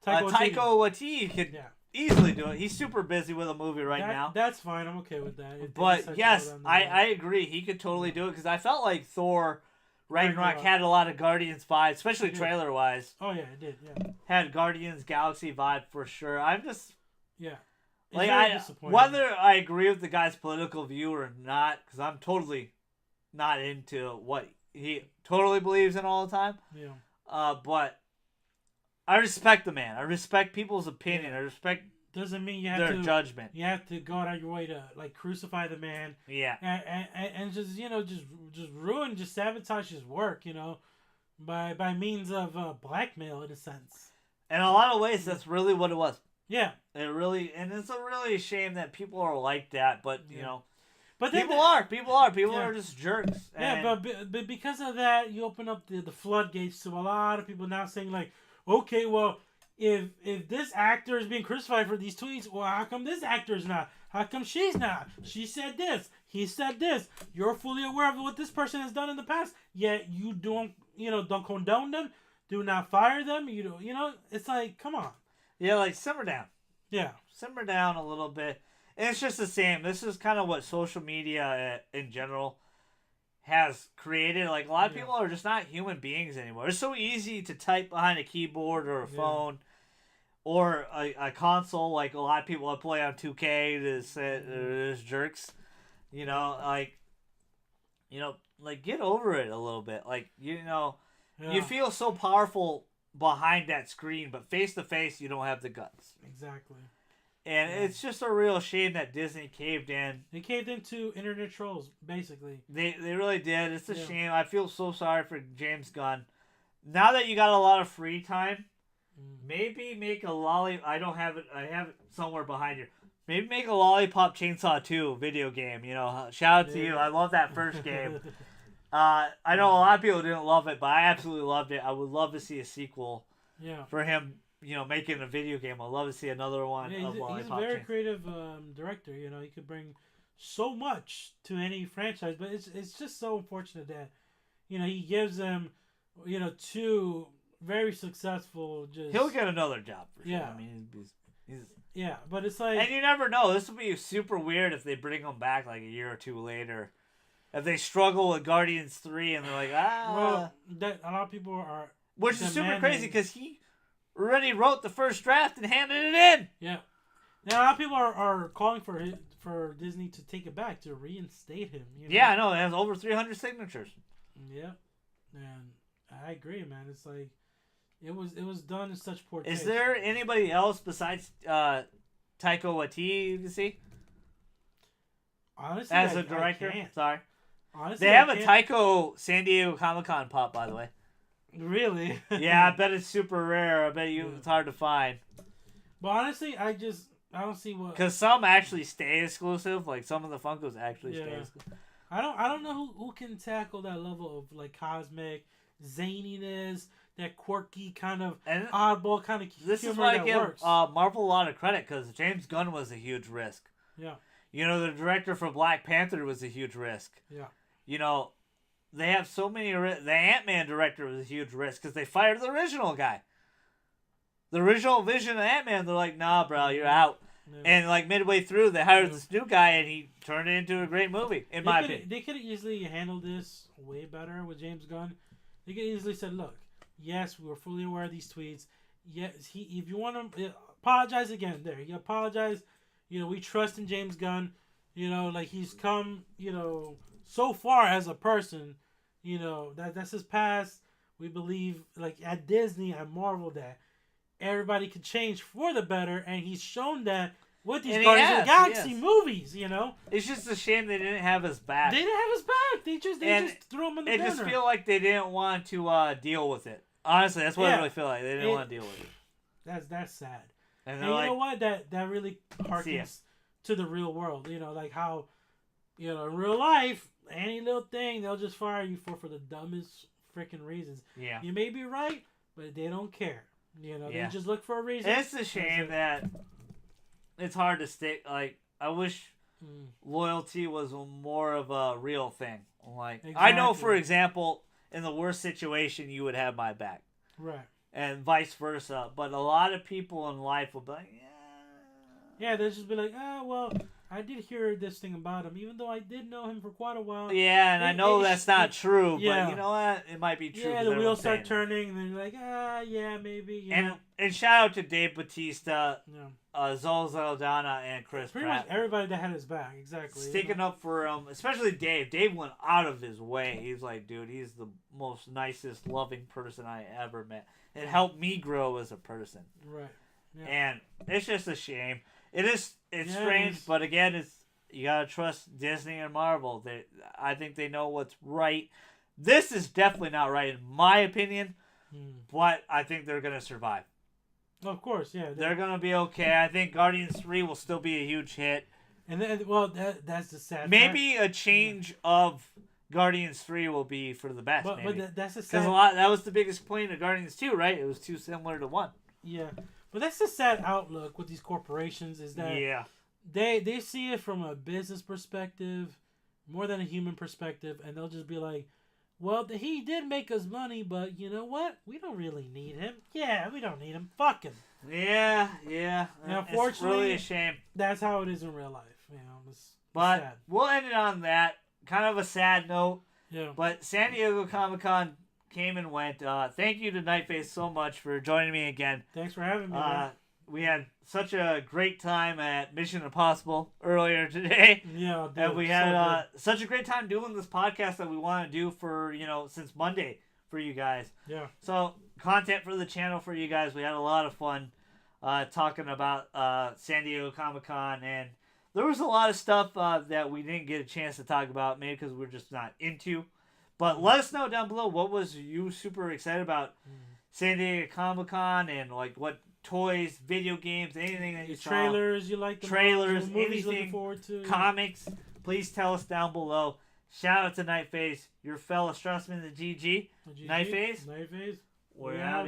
Taika Waititi could easily do it. He's super busy with a movie now. That's fine. I'm okay with that. But yes, I agree. He could totally do it because I felt like Thor Ragnarok had a lot of Guardians vibes, especially trailer-wise. Oh, yeah, it did, yeah. Had Guardians Galaxy vibe for sure. I'm just... Yeah. Like whether I agree with the guy's political view or not, because I'm totally not into what he totally believes in all the time. Yeah. But I respect the man. I respect people's opinion. Yeah. I respect doesn't mean you have their judgment. You have to go out of your way to like crucify the man. Yeah. And just just ruin, just sabotage his work. By means of blackmail in a sense. In a lot of ways, that's really what it was. Yeah. And it's a really shame that people are like that, but but people are just jerks. Yeah, but because of that, you open up the floodgates to a lot of people now saying like, okay, well, if this actor is being crucified for these tweets, well, how come this actor's not? How come she's not? She said this. He said this. You're fully aware of what this person has done in the past, yet you don't condone them. Do not fire them. It's like, come on. Yeah, like simmer down. Yeah. Simmer down a little bit. And it's just the same. This is kind of what social media in general has created. Like, a lot of people are just not human beings anymore. It's so easy to type behind a keyboard or a phone or a console. Like, a lot of people that play on 2K, there's jerks. Like, get over it a little bit. Like, you feel so powerful behind that screen, but face to face, you don't have the guts. Exactly. And it's just a real shame that Disney caved in. They caved into internet trolls, basically. They really did. It's a shame. I feel so sorry for James Gunn. Now that you got a lot of free time, maybe make a I don't have it. I have it somewhere behind you. Maybe make a Lollipop Chainsaw 2 video game. Shout out to you. I love that first game. I know a lot of people didn't love it, but I absolutely loved it. I would love to see a sequel for him, making a video game. I'd love to see another one of Lollipop He's a very creative director. He could bring so much to any franchise, but it's just so unfortunate that, he gives them, 2 very successful He'll get another job for sure. Yeah. I mean, he's yeah, but it's like... And you never know. This would be super weird if they bring him back like a year or two later. If they struggle with Guardians 3 and they're like, Well, a lot of people are... Which is super crazy because he already wrote the first draft and handed it in. Yeah. Now, a lot of people are calling for Disney to take it back, to reinstate him. Yeah, I know. It has over 300 signatures. Yeah. And I agree, man. It's like... It was done in such poor taste. Is there anybody else besides Taika Waititi you can see? Honestly, as a director? Sorry. Honestly, they have a Taika San Diego Comic-Con pop, by the way. Really? Yeah, I bet it's super rare. I bet it's hard to find. But honestly, I don't see what... Because some actually stay exclusive. Like, some of the Funkos actually stay exclusive. I don't know who can tackle that level of, like, cosmic zaniness, that quirky kind of oddball kind of humor. This is why I give Marvel a lot of credit, because James Gunn was a huge risk. Yeah. The director for Black Panther was a huge risk. Yeah. They have so many... The Ant-Man director was a huge risk, because they fired the original guy. The original vision of Ant-Man, they're like, nah, bro, you're out. Yeah. And, like, midway through, they hired this new guy, and he turned it into a great movie, in my opinion. They could have easily handled this way better with James Gunn. They could easily said, look, yes, we were fully aware of these tweets. Yes, if you want to apologize again, there. You apologize. We trust in James Gunn. Like he's come, so far as a person. That's his past. We believe, like at Disney, at Marvel, that everybody could change for the better, and he's shown that with these Guardians of the Galaxy movies. It's just a shame they didn't have his back. They didn't have his back. They just threw him in the corner. I just feel like they didn't want to deal with it. Honestly, that's what I really feel like. They didn't want to deal with it. That's sad. And you know what? That really harkens to the real world. Like how, in real life, any little thing they'll just fire you for the dumbest freaking reasons. Yeah. You may be right, but they don't care. They just look for a reason. And it's a shame that it's hard to stick. Like, I wish loyalty was more of a real thing. Like, I know, for example, in the worst situation, you would have my back. Right. And vice versa. But a lot of people in life will be like, yeah, they'll just be like, I did hear this thing about him, even though I did know him for quite a while. Yeah, and I know that's not true, yeah. but you know what? It might be true. Yeah, the wheels start turning, and then you're like, yeah, maybe. And shout out to Dave Bautista, Zoe Saldana, and Chris Pretty Pratt. much everybody that had his back, exactly. Sticking up for him, especially Dave. Dave went out of his way. He's like, dude, he's the most nicest, loving person I ever met. It helped me grow as a person. Right. Yeah. And it's just a shame. It's strange, but again, you gotta trust Disney and Marvel. I think they know what's right. This is definitely not right in my opinion, but I think they're gonna survive. Of course, yeah. They're gonna be okay. I think Guardians 3 will still be a huge hit. And then, that's the sad. Maybe a change of Guardians 3 will be for the best. But that's the sad. Because that was the biggest complaint of Guardians 2, right? It was too similar to 1. Yeah, but that's the sad outlook with these corporations is that they see it from a business perspective more than a human perspective, and they'll just be like, well, he did make us money, but you know what? We don't really need him. Yeah, we don't need him. Fuck him. Yeah. And unfortunately, it's really a shame. That's how it is in real life. It's sad. We'll end it on that. Kind of a sad note. Yeah. But San Diego Comic-Con came and went. Thank you to Nightface so much for joining me again. Thanks for having me. Man. We had such a great time at Mission Impossible earlier today. Yeah, dude, and we had such a great time doing this podcast that we want to do for, since Monday for you guys. Yeah. So, content for the channel for you guys. We had a lot of fun talking about San Diego Comic-Con, and there was a lot of stuff that we didn't get a chance to talk about, maybe because we're just not into. But let us know down below, what was you super excited about San Diego Comic-Con, and like what toys, video games, anything that you saw. Trailers, you like the trailers, movies anything, looking forward to. Comics, please tell us down below. Shout out to Nightface, your fellow Strassman, the GG. Nightface. Nightface. We're out.